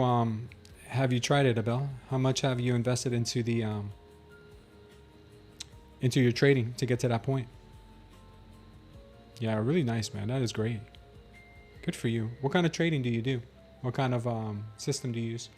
tried it, Abel? How much have you invested into the into your trading to get to that point? Yeah, really nice, man. That is great. Good for you. What kind of trading do you do? What kind of system do you use?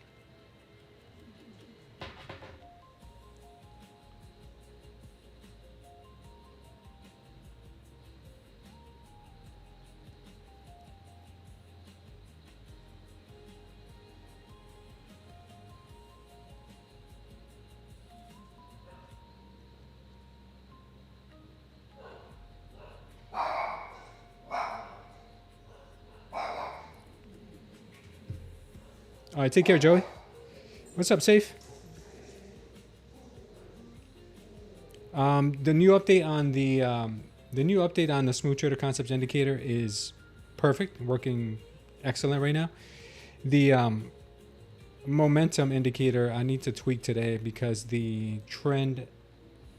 All right, take care, Joey. What's up, Safe? The new update on the Smooth Trader Concepts Indicator is perfect, working excellent right now. The momentum indicator I need to tweak today because the trend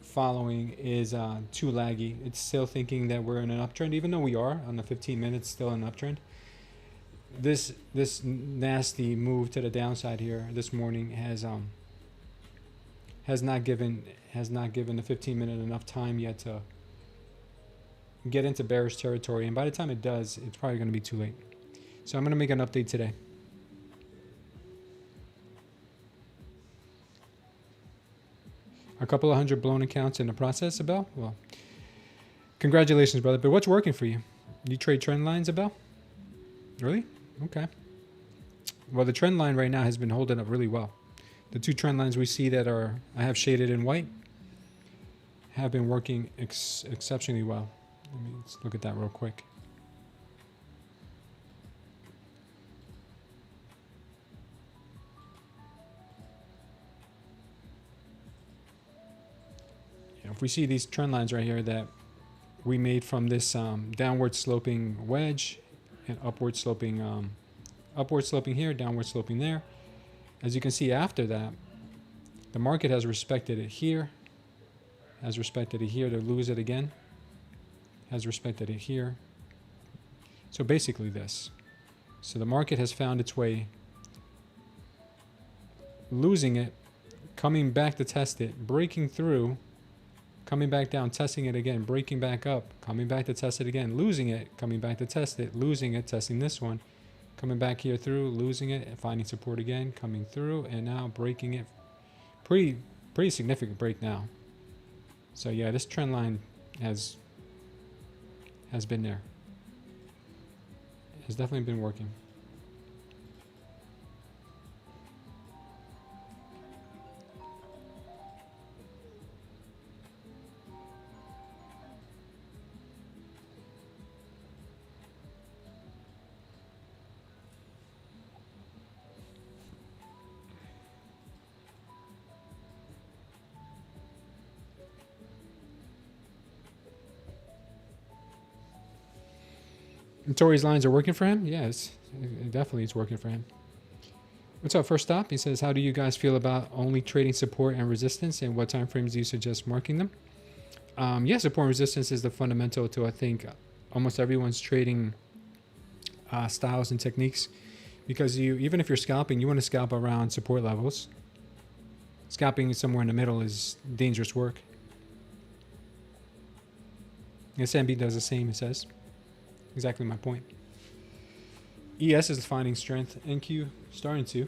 following is too laggy. It's still thinking that we're in an uptrend, even though we are on the 15 minutes still in an uptrend. This nasty move to the downside here this morning has not given the 15-minute enough time yet to get into bearish territory, and by the time it does, it's probably going to be too late. So I'm going to make an update today. A couple of hundred blown accounts in the process, Abel. Well, congratulations, brother. But what's working for you? You trade trend lines, Abel? Really? Okay. Well, the trend line right now has been holding up really well. The two trend lines we see that I have shaded in white have been working exceptionally well. Let's look at that real quick. If we see these trend lines right here that we made from this downward sloping wedge and upward sloping here, downward sloping there. As you can see, after that, the market has respected it here, has respected it here to lose it again, has respected it here. So basically this. So the market has found its way, losing it, coming back to test it, breaking through, coming back down, testing it again, breaking back up, coming back to test it again, losing it, coming back to test it, losing it, testing this one, coming back here through, losing it, finding support again, coming through, and now breaking it. Pretty significant break now. So yeah, this trend line has been there. Has definitely been working. And Tori's lines are working for him? Yes, it definitely is working for him. What's up, first stop? He says, how do you guys feel about only trading support and resistance, and what time frames do you suggest marking them? Yeah, support and resistance is the fundamental to, I think, almost everyone's trading styles and techniques, because even if you're scalping, you want to scalp around support levels. Scalping somewhere in the middle is dangerous work. S&P does the same, it says. Exactly my point. ES is finding strength. NQ starting to.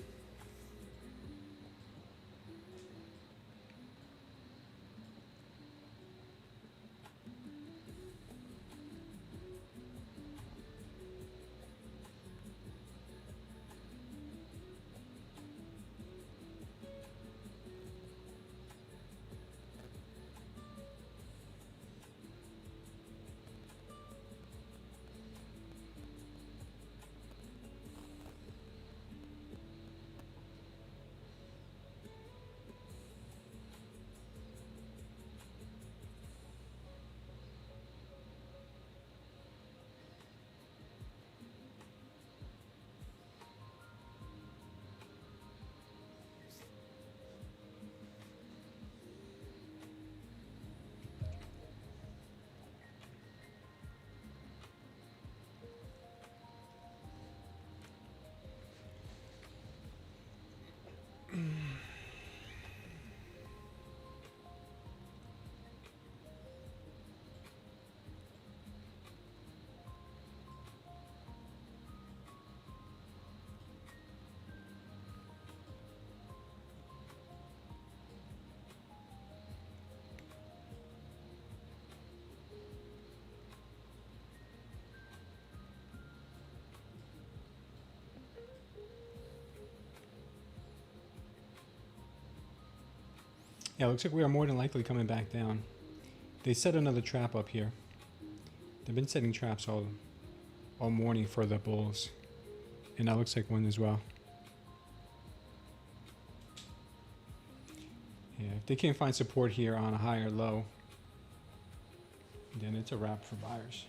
Yeah, looks like we are more than likely coming back down. They set another trap up here. They've been setting traps all morning for the bulls. And that looks like one as well. Yeah, if they can't find support here on a higher low, then it's a wrap for buyers.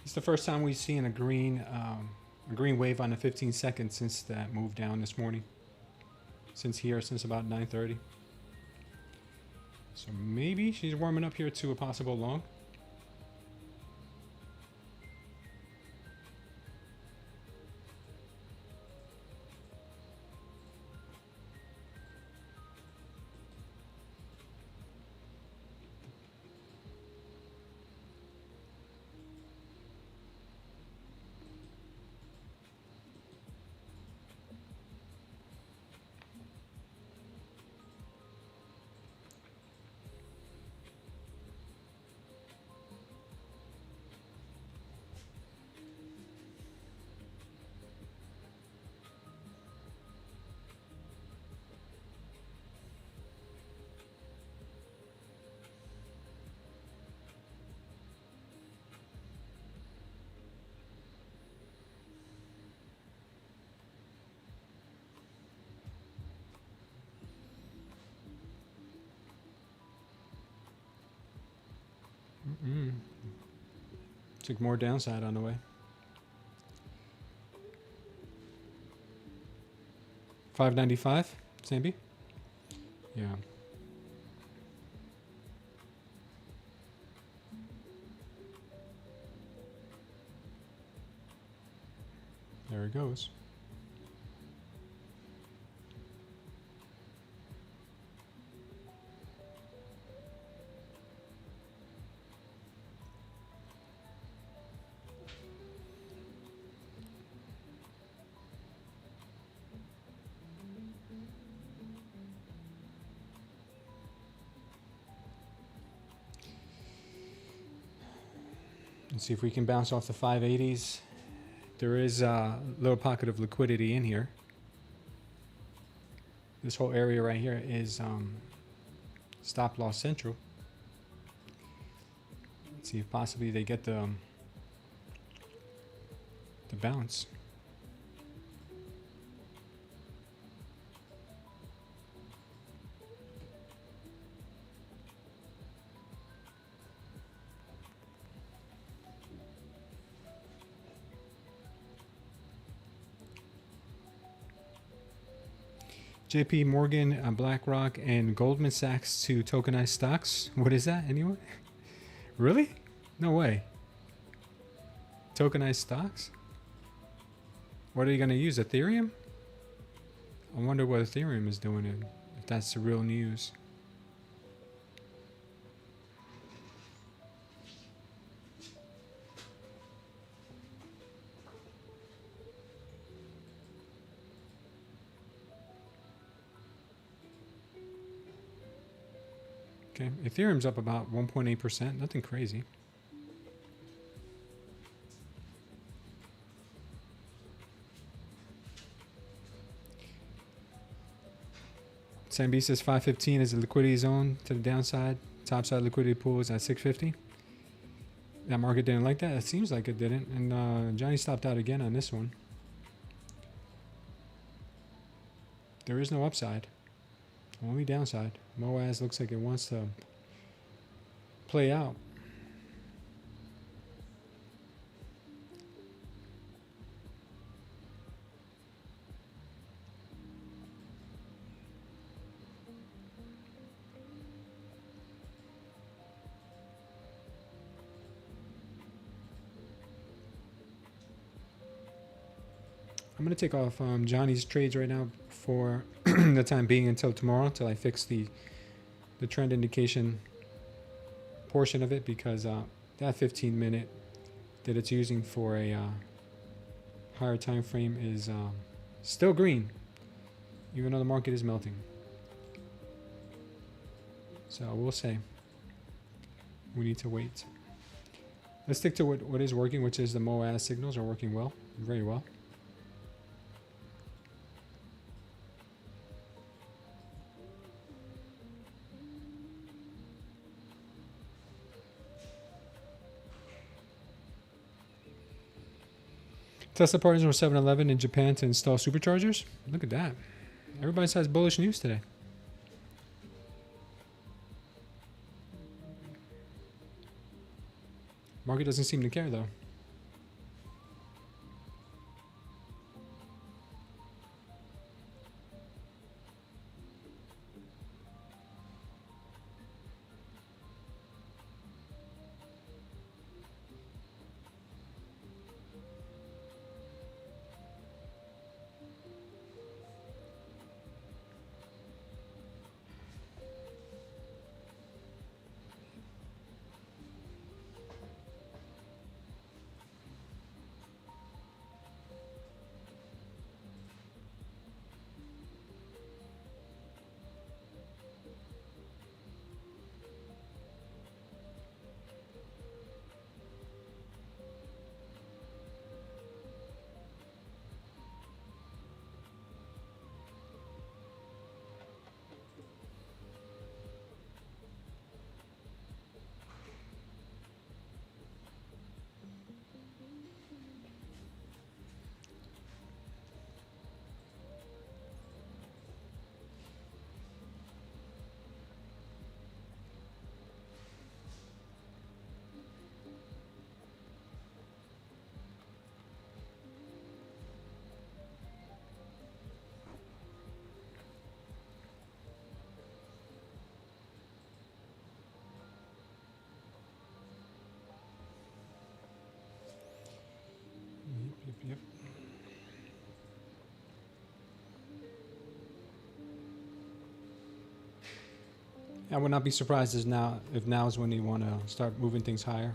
It's the first time we've seen a green wave on the 15 seconds since that move down this morning. Since about 9:30. So maybe she's warming up here to a possible long. Took more downside on the way. 595, Sambi? Yeah. There it goes. Let's see if we can bounce off the 580s. There is a little pocket of liquidity in here. This whole area right here is stop loss central. Let's see if possibly they get the bounce. JP Morgan, BlackRock, and Goldman Sachs to tokenize stocks. What is that, anyone? Really? No way. Tokenized stocks? What are you going to use, Ethereum? I wonder what Ethereum is doing, if that's the real news. Okay, Ethereum's up about 1.8%, nothing crazy. Sambi says 515 is a liquidity zone to the downside. Topside liquidity pool is at 650. That market didn't like that. It seems like it didn't. And Johnny stopped out again on this one. There is no upside. Only downside. MOAS looks like it wants to play out. I'm going to take off Johnny's trades right now for the time being until tomorrow, until I fix the trend indication portion of it, because that 15 minute that it's using for a higher time frame is still green, even though the market is melting. So we'll say we need to wait. Let's stick to what is working, which is the MOAS signals are working well, very well. Tesla partners with 7-Eleven in Japan to install superchargers. Look at that. Everybody has bullish news today. Market doesn't seem to care though. I would not be surprised as now if now is when you want to start moving things higher.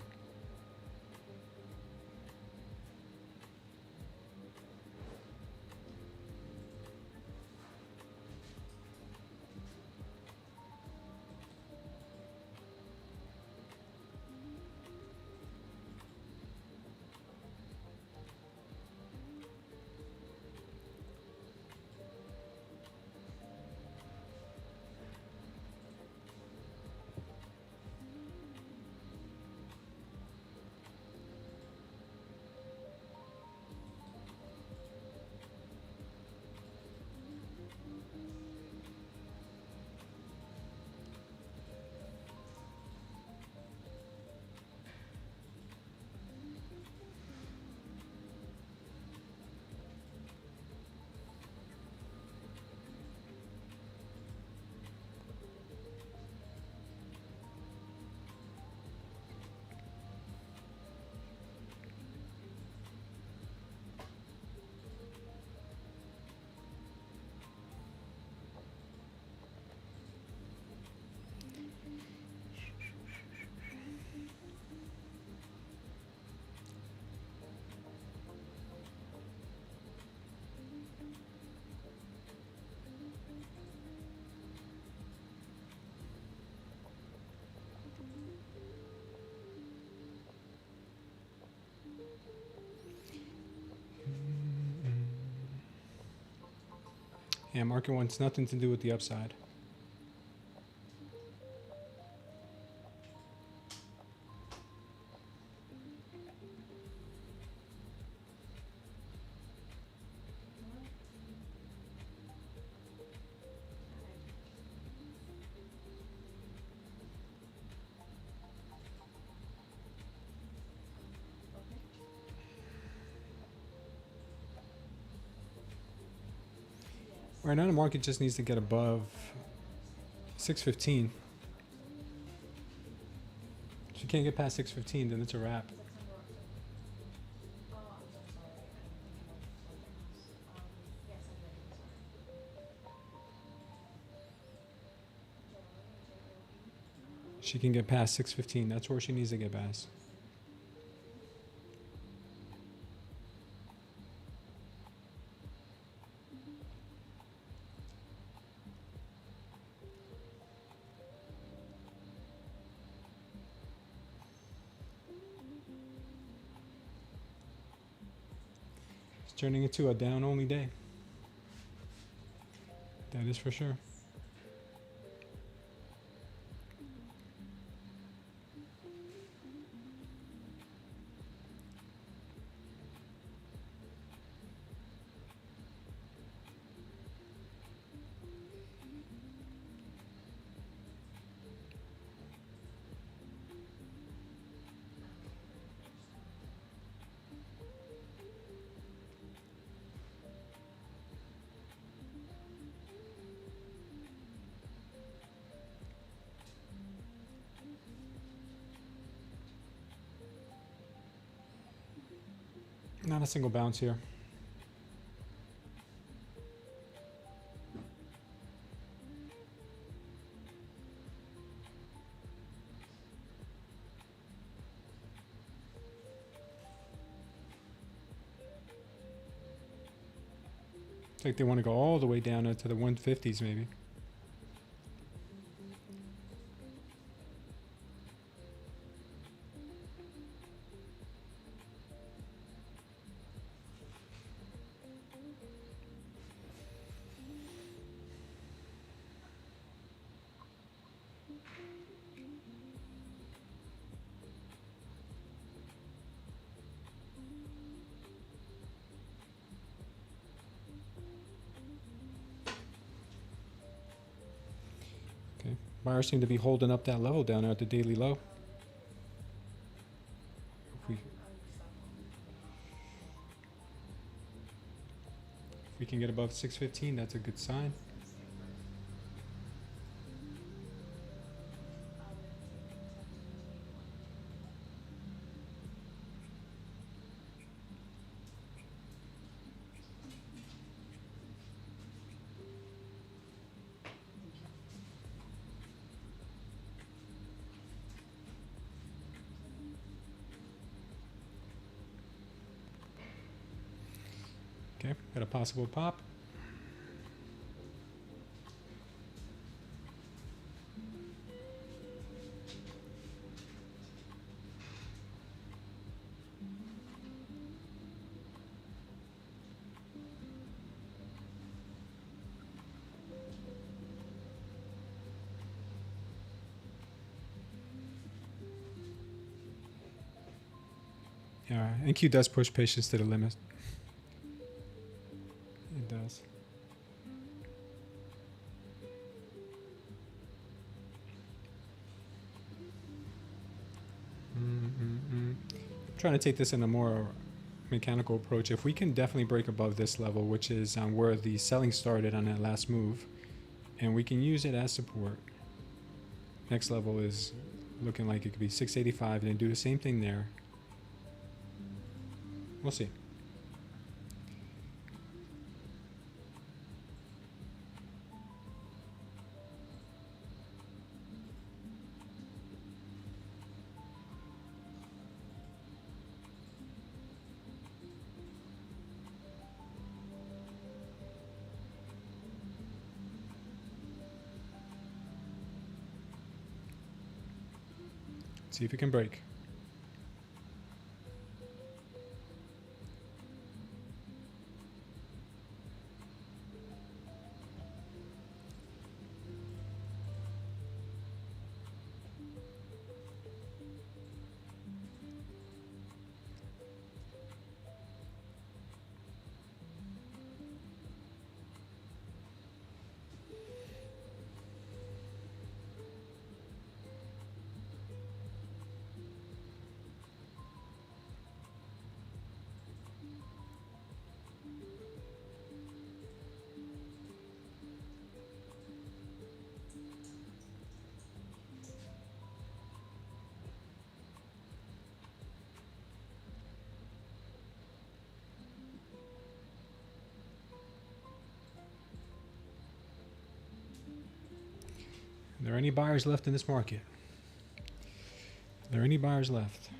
Yeah, market wants nothing to do with the upside. Right now the market just needs to get above 615. If you can't get past 615, then it's a wrap. She can get past 615. That's where she needs to get past. It's turning into a down-only day. That is for sure. Not a single bounce here. It's like they want to go all the way down to the 150s maybe. Okay, buyers seem to be holding up that level down there at the daily low. If we can get above 615, that's a good sign. Okay, got a possible pop. Yeah, NQ does push patience to the limit. It does. I'm trying to take this in a more mechanical approach. If we can definitely break above this level, which is where the selling started on that last move, and we can use it as support. Next level is looking like it could be 685 and then do the same thing there. We'll see. See if it can break. Are there any buyers left in this market? Are there any buyers left?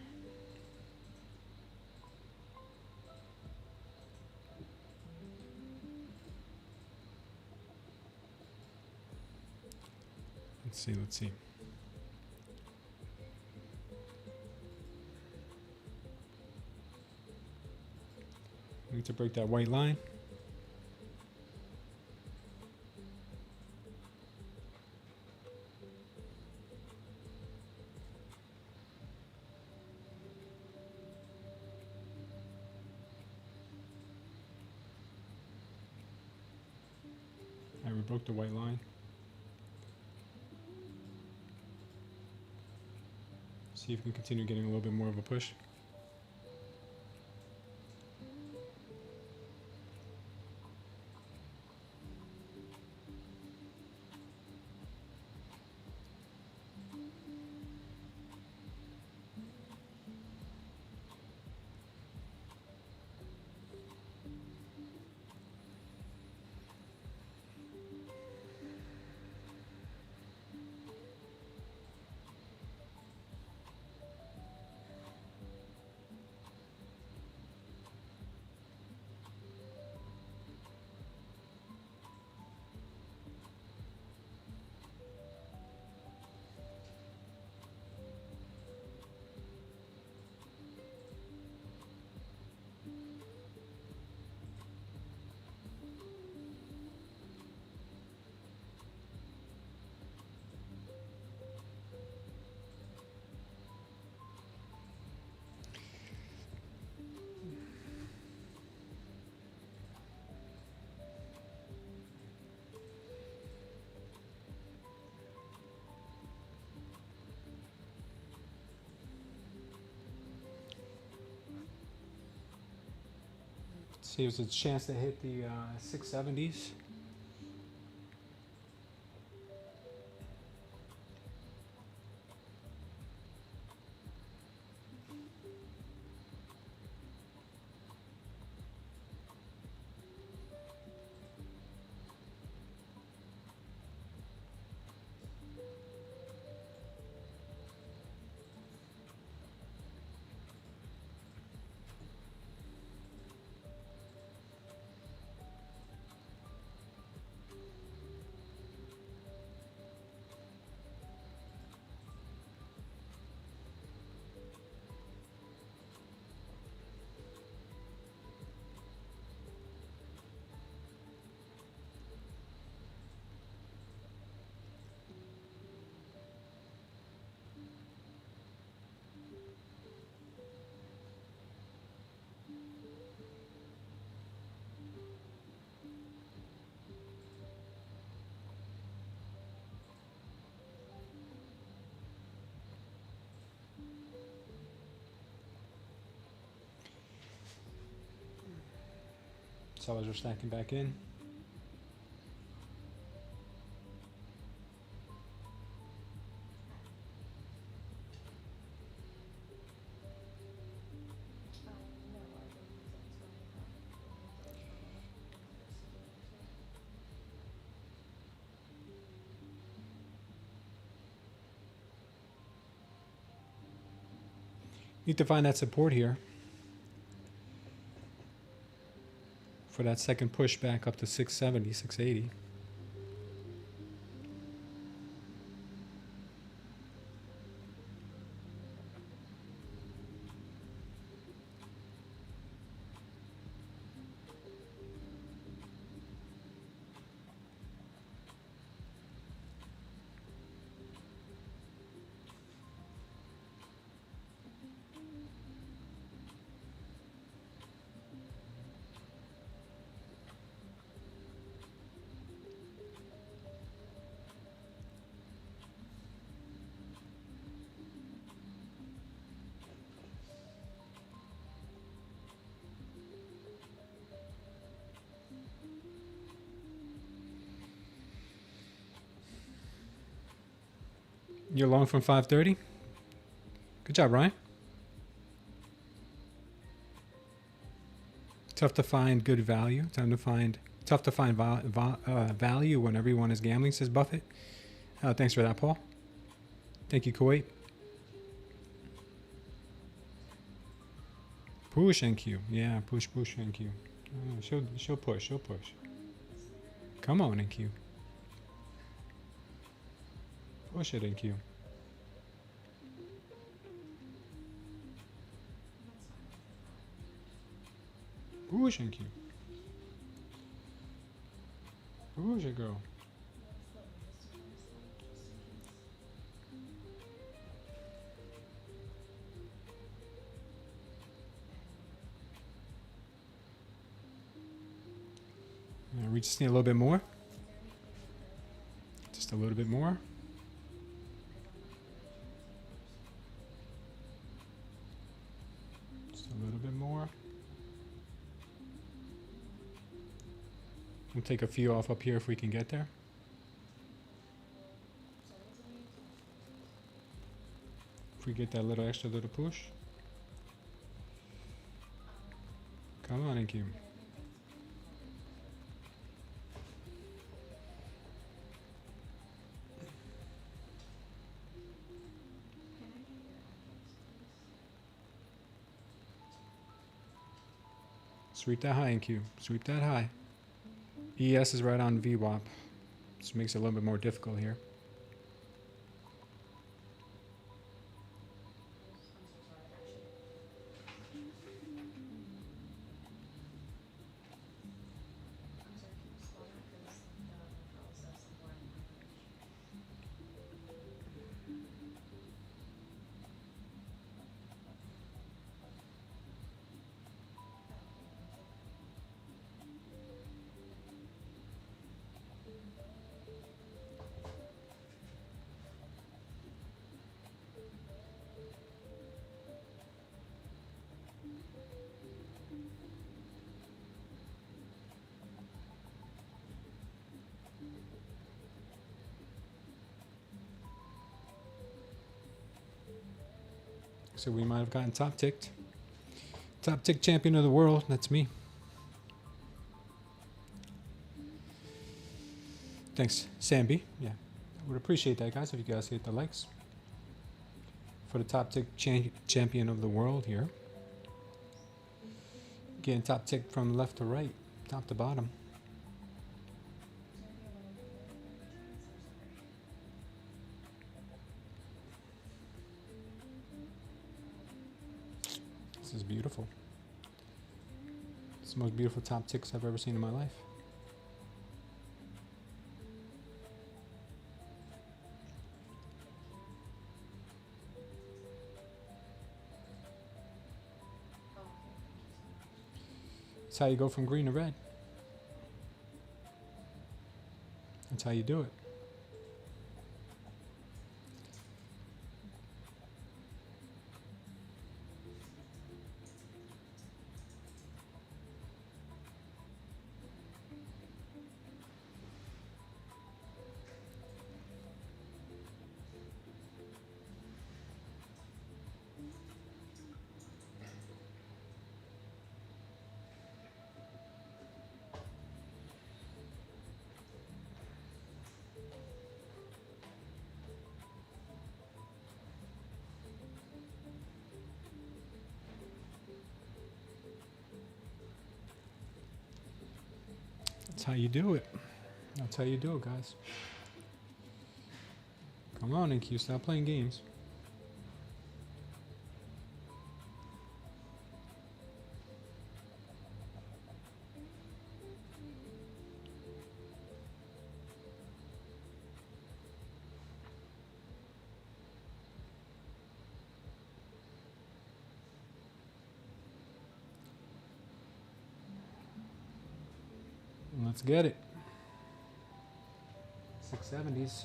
Let's see. We need to break that white line. All right, we broke the white line. See if we can continue getting a little bit more of a push. See if there's a chance to hit the 670s. Sellers are stacking back in. Need to find that support here for that second push back up to 670, 680. You're long from 530. Good job, Ryan. Tough to find good value. Tough to find value when everyone is gambling, says Buffett. Thanks for that, Paul. Thank you, Kuwait. Push NQ. Yeah, push NQ. She'll push. Come on, NQ. Push it, NQ. Push NQ. Push it, girl. We just need a little bit more. Just a little bit more. Just a little bit more. We'll take a few off up here if we can get there. If we get that little extra little push. Come on, NQ. Sweep that high, NQ. Sweep that high. ES is right on VWAP. This makes it a little bit more difficult here. So we might have gotten top ticked. Top tick champion of the world. That's me. Thanks, Samby. Yeah, I would appreciate that, guys, if you guys hit the likes. For the top tick champion of the world here. Getting top tick from left to right, top to bottom. This is beautiful. It's the most beautiful top ticks I've ever seen in my life. That's how you go from green to red. That's how you do it. That's how you do it. That's how you do it, guys. Come on, NQ, stop playing games. Let's get it. 670s.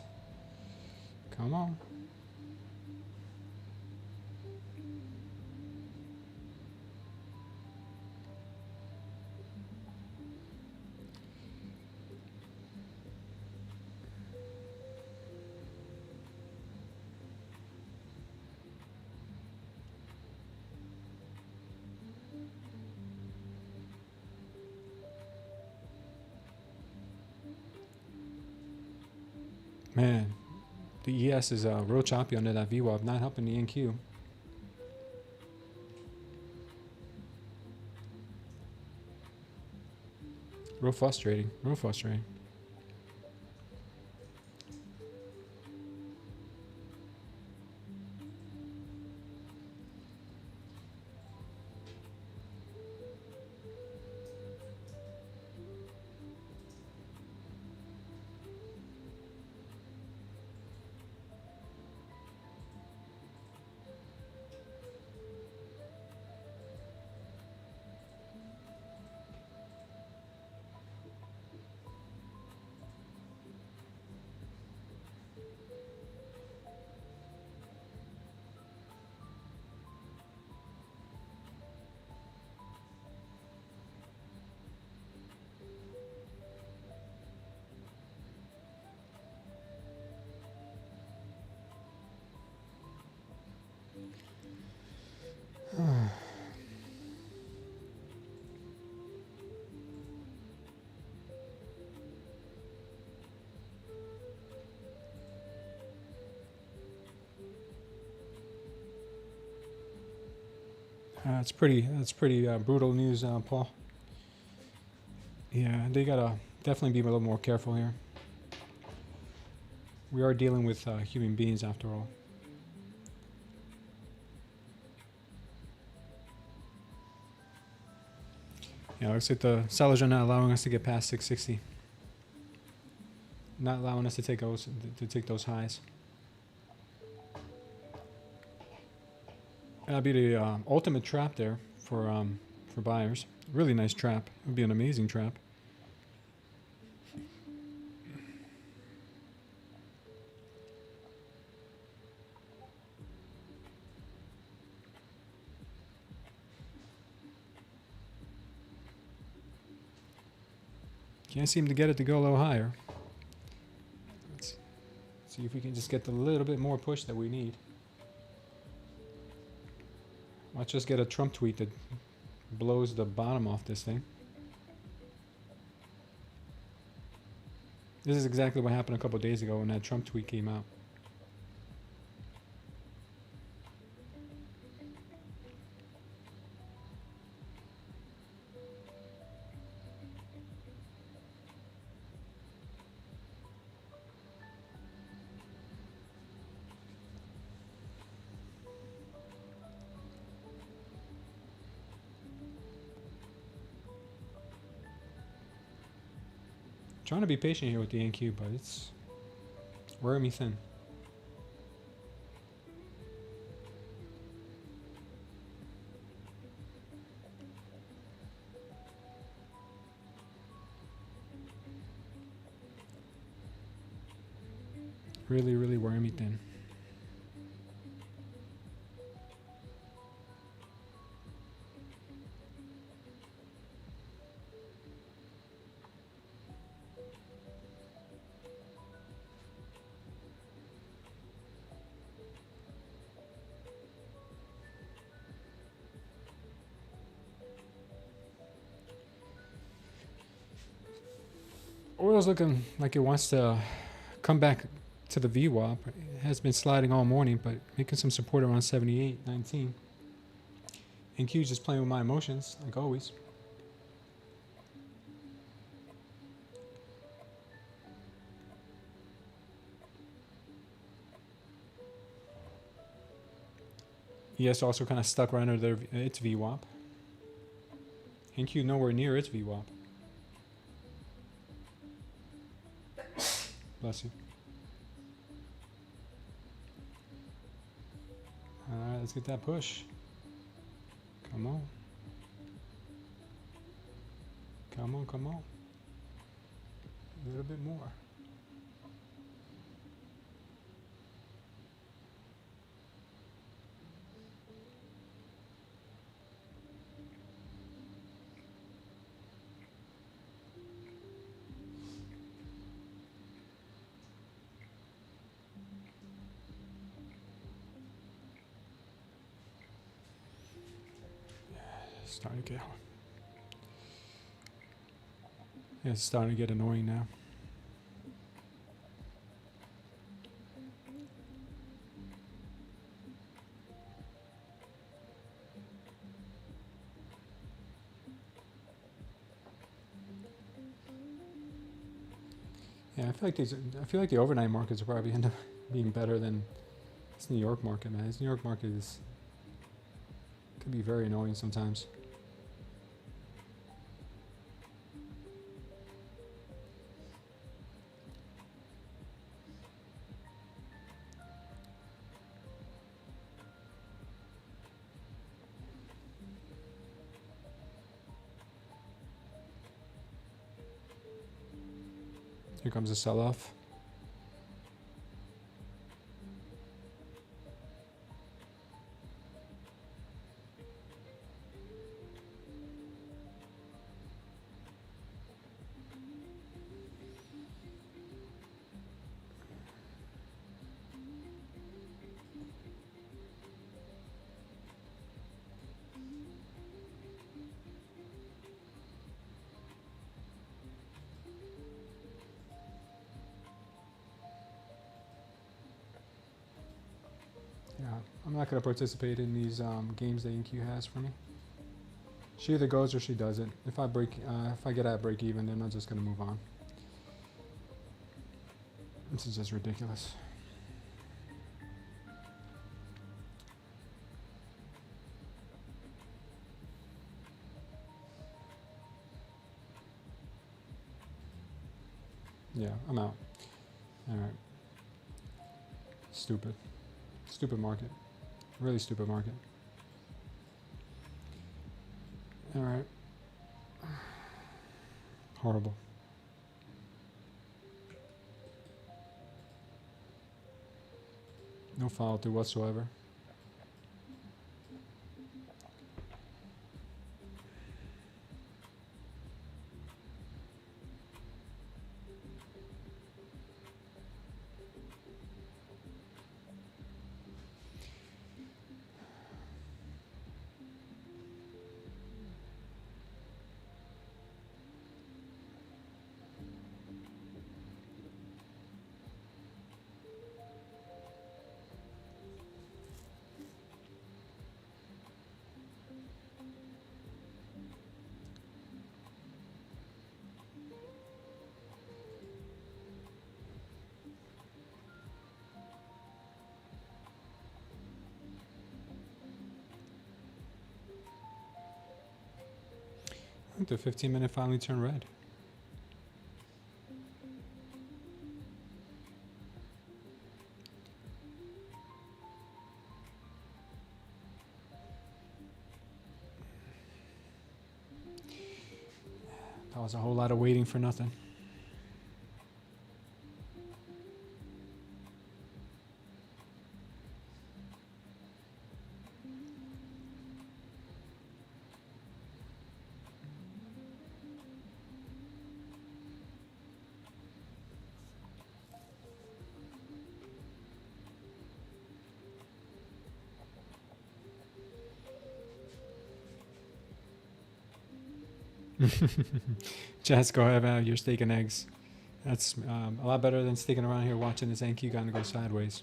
Come on. Man, the ES is real choppy under that VWAP, not helping the NQ. Real frustrating, real frustrating. That's pretty brutal news, Paul. Yeah, they gotta definitely be a little more careful here. We are dealing with human beings after all. Yeah, looks like the sellers are not allowing us to get past 660. Not allowing us to take those highs. That'd be the ultimate trap there for buyers. Really nice trap. It would be an amazing trap. Can't seem to get it to go a little higher. Let's see if we can just get the little bit more push that we need. Let's just get a Trump tweet that blows the bottom off this thing. This is exactly what happened a couple days ago when that Trump tweet came out. Trying to be patient here with the NQ, but it's wearing me thin. Really, really wearing me thin. Oil's looking like it wants to come back to the VWAP. It has been sliding all morning, but making some support around 78.19. And Q's just playing with my emotions, like always. ES also kind of stuck right under its VWAP. NQ nowhere near its VWAP. Bless you. Alright, let's get that push. Come on. Come on, come on. A little bit more. Starting to get hard. Yeah, it's starting to get annoying now. Yeah, I feel like the overnight markets will probably end up being better than this New York market, man. This New York market could be very annoying sometimes. Here comes a sell-off. Yeah, I'm not going to participate in these games that NQ has for me. She either goes or she doesn't. If I get at break even, then I'm just going to move on. This is just ridiculous. Yeah, I'm out. All right. Stupid. Stupid market. Really stupid market. All right. Horrible. No follow through whatsoever. I think the 15-minute finally turned red. That was a whole lot of waiting for nothing. Just go have your steak and eggs. That's a lot better than sticking around here watching this NQ kind of go sideways.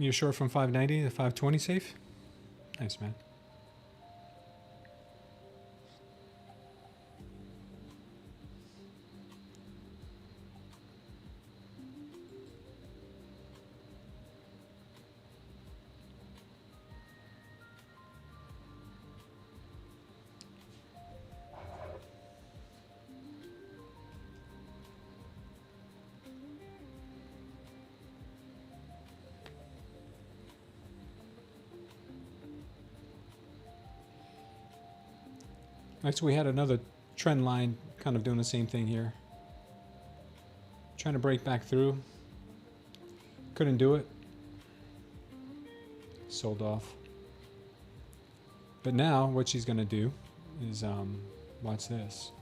You're short from 590 to 520 safe? Nice, man. Next, we had another trend line kind of doing the same thing here. Trying to break back through. Couldn't do it. Sold off. But now what she's going to do is, watch this.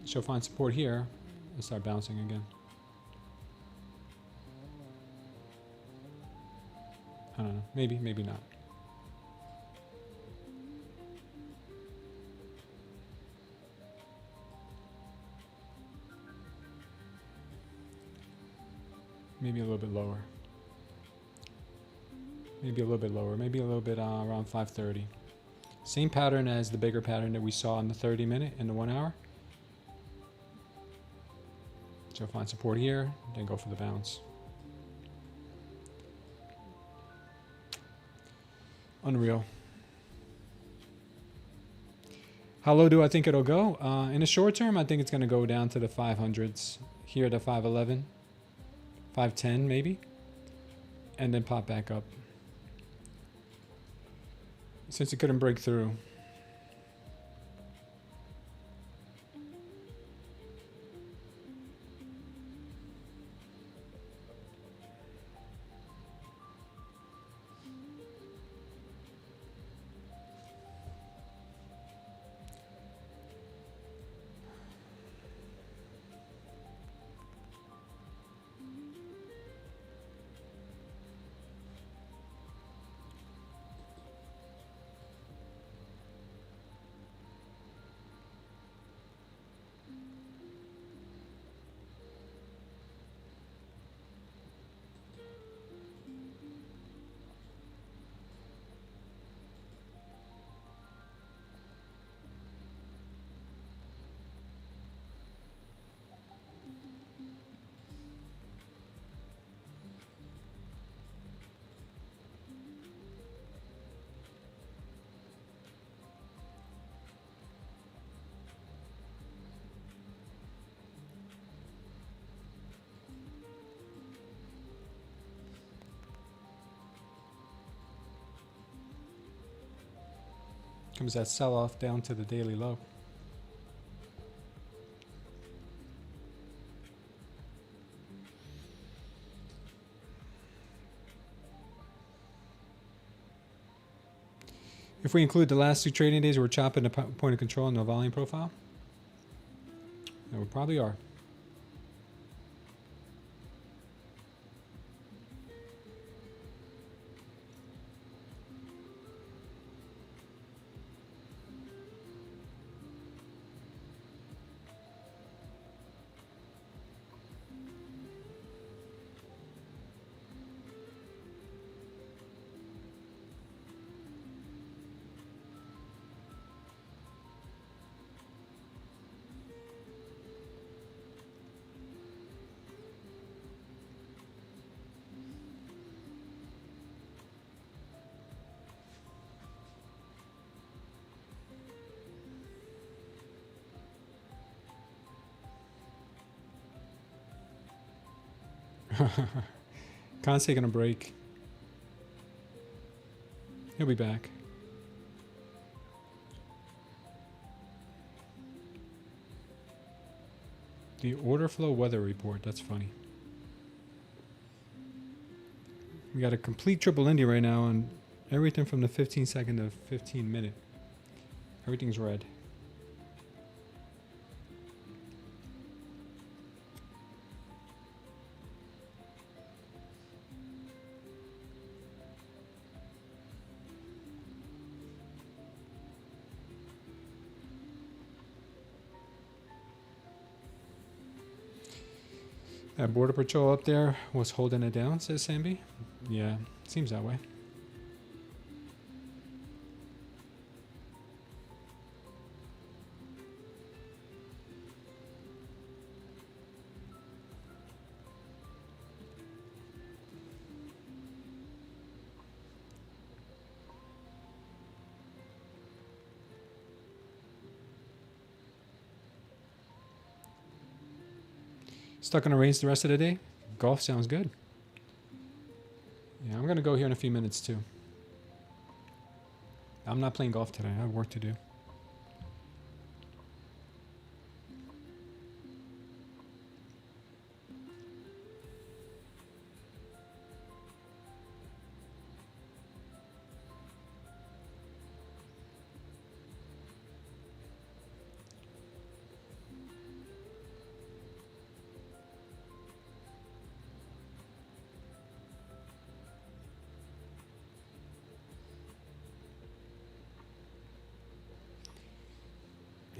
She'll find support here and start bouncing again. I don't know. Maybe, maybe not. Maybe a little bit lower. Maybe a little bit lower. Maybe a little bit around 530. Same pattern as the bigger pattern that we saw in the 30 minute and the 1 hour. So find support here, then go for the bounce. Unreal. How low do I think it'll go? In the short term, I think it's going to go down to the 500s. Here to 511, 510 maybe, and then pop back up. Since it couldn't break through. Comes that sell-off down to the daily low. If we include the last 2 trading days, we're chopping the point of control and no volume profile. And we probably are. Khan's taking a break. He'll be back. The order flow weather report. That's funny. We got a complete triple Indy right now on everything from the 15-second to 15-minute. Everything's red. That border patrol up there was holding it down, says Samby. Yeah, seems that way. Stuck on a range the rest of the day? Golf sounds good. Yeah, I'm going to go here in a few minutes too. I'm not playing golf today. I have work to do.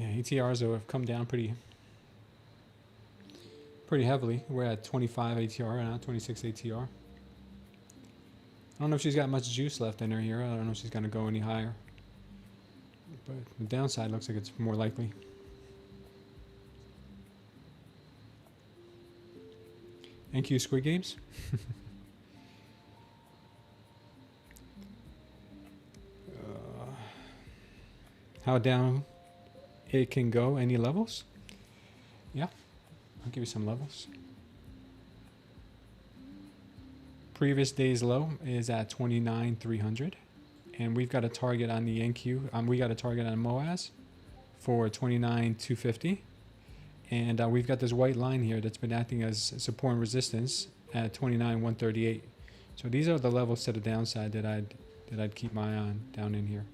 Yeah, ATRs have come down pretty heavily. We're at 25 ATR now, 26 ATR. I don't know if she's got much juice left in her here. I don't know if she's going to go any higher. But the downside looks like it's more likely. NQ Squid Games. How down it can go, any levels? Yeah, I'll give you some levels. Previous day's low is at 29,300, and we've got a target on the NQ. We got a target on MOAS for 29,250, and we've got this white line here that's been acting as support and resistance at 29,138. So these are the levels to the downside that I'd keep my eye on down in here.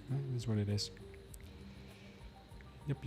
Well, this is what it is. Yep.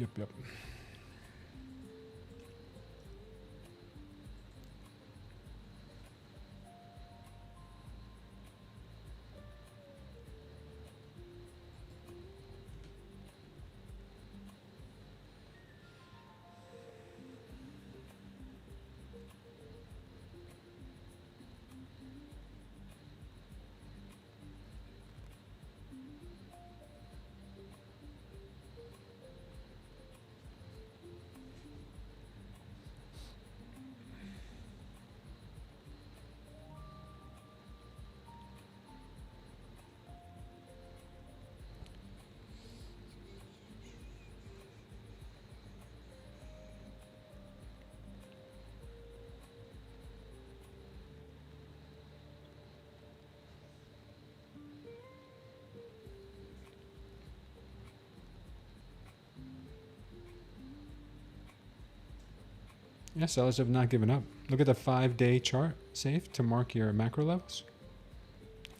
Yeah, sellers have not given up. Look at the 5-day chart, safe to mark your macro levels.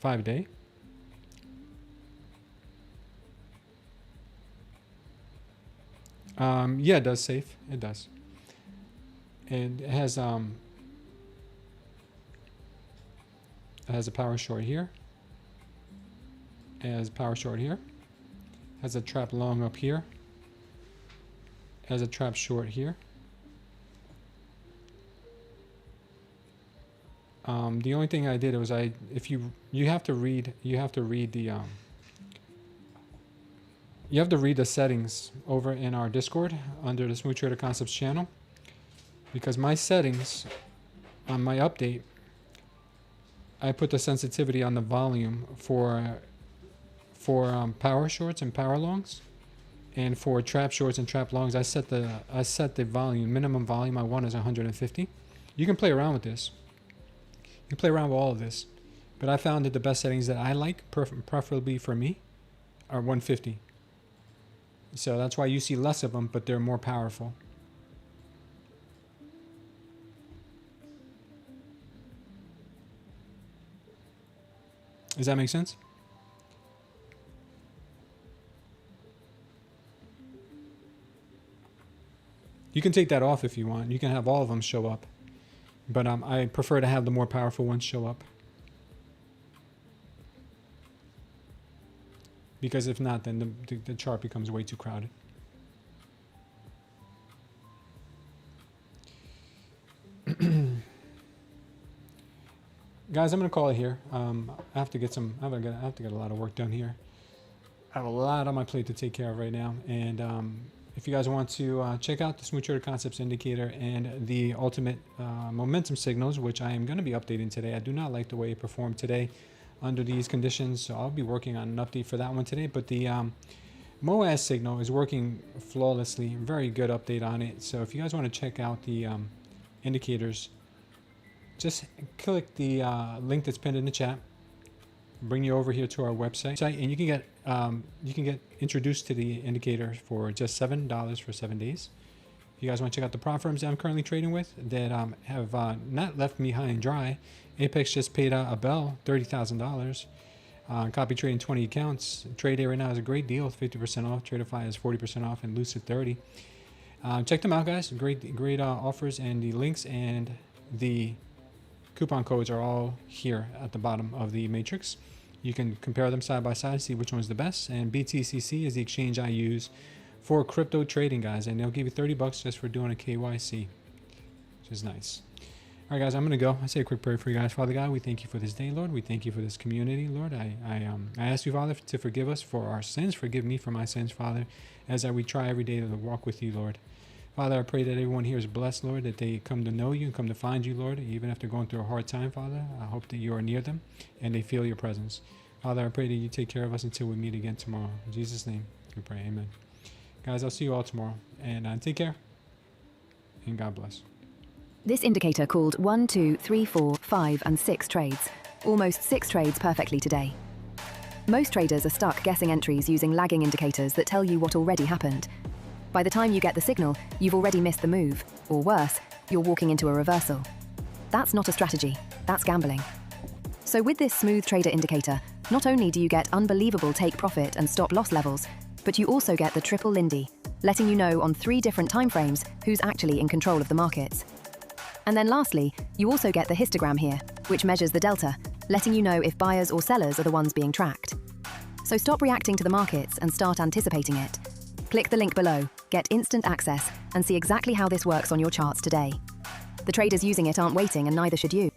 5-day. Yeah, it does, safe. It does. And it has a power short here. It has a power short here. Has a trap long up here. Has a trap short here. The only thing I did was you have to read the settings over in our Discord under the Smooth Trader Concepts channel, because my settings on my update, I put the sensitivity on the volume for power shorts and power longs, and for trap shorts and trap longs I set the volume, minimum volume I want is 150. You can play around with this. You can play around with all of this, but I found that the best settings that I like, preferably for me, are 150. So that's why you see less of them, but they're more powerful. Does that make sense? You can take that off if you want. You can have all of them show up. But I prefer to have the more powerful ones show up. Because if not, then the chart becomes way too crowded. guys, I'm gonna call it here. I have to get I have to get a lot of work done here. I have a lot on my plate to take care of right now, and if you guys want to check out the Smooth Trader Concepts Indicator and the ultimate momentum signals, which I am going to be updating today. I do not like the way it performed today under these conditions, so I'll be working on an update for that one today. But the MOAS signal is working flawlessly. Very good update on it. So if you guys want to check out the indicators, just click the link that's pinned in the chat. Bring you over here to our website, and you can get introduced to the indicator for just $7 for 7 days. If you guys want to check out the prop firms that I'm currently trading with that have not left me high and dry, Apex just paid out a bell, $30,000. Copy trading 20 accounts. Trade Day right now is a great deal, 50% off. Tradeify is 40% off, and Lucid 30. Check them out, guys. Great offers, and the links and the coupon codes are all here at the bottom of the matrix. You can compare them side by side, see which one's the best. And BTCC is the exchange I use for crypto trading, guys, and they'll give you $30 just for doing a KYC, which is nice. All right, guys, I'm gonna go. I say a quick prayer for you guys. Father God, we thank you for this day, Lord. We thank you for this community, Lord. I ask you, Father, to forgive us for our sins. Forgive me for my sins, Father, as we try every day to walk with you, Lord. Father, I pray that everyone here is blessed, Lord, that they come to know you and come to find you, Lord, even if they're going through a hard time, Father. I hope that you are near them and they feel your presence. Father, I pray that you take care of us until we meet again tomorrow. In Jesus' name, we pray. Amen. Guys, I'll see you all tomorrow. And take care. And God bless. This indicator called 1, 2, 3, 4, 5, and 6 trades. Almost 6 trades perfectly today. Most traders are stuck guessing entries using lagging indicators that tell you what already happened. By the time you get the signal, you've already missed the move, or worse, you're walking into a reversal. That's not a strategy, that's gambling. So with this Smooth Trader indicator, not only do you get unbelievable take profit and stop loss levels, but you also get the triple Lindy, letting you know on 3 different timeframes who's actually in control of the markets. And then lastly, you also get the histogram here, which measures the delta, letting you know if buyers or sellers are the ones being tracked. So stop reacting to the markets and start anticipating it. Click the link below, get instant access, and see exactly how this works on your charts today. The traders using it aren't waiting, and neither should you.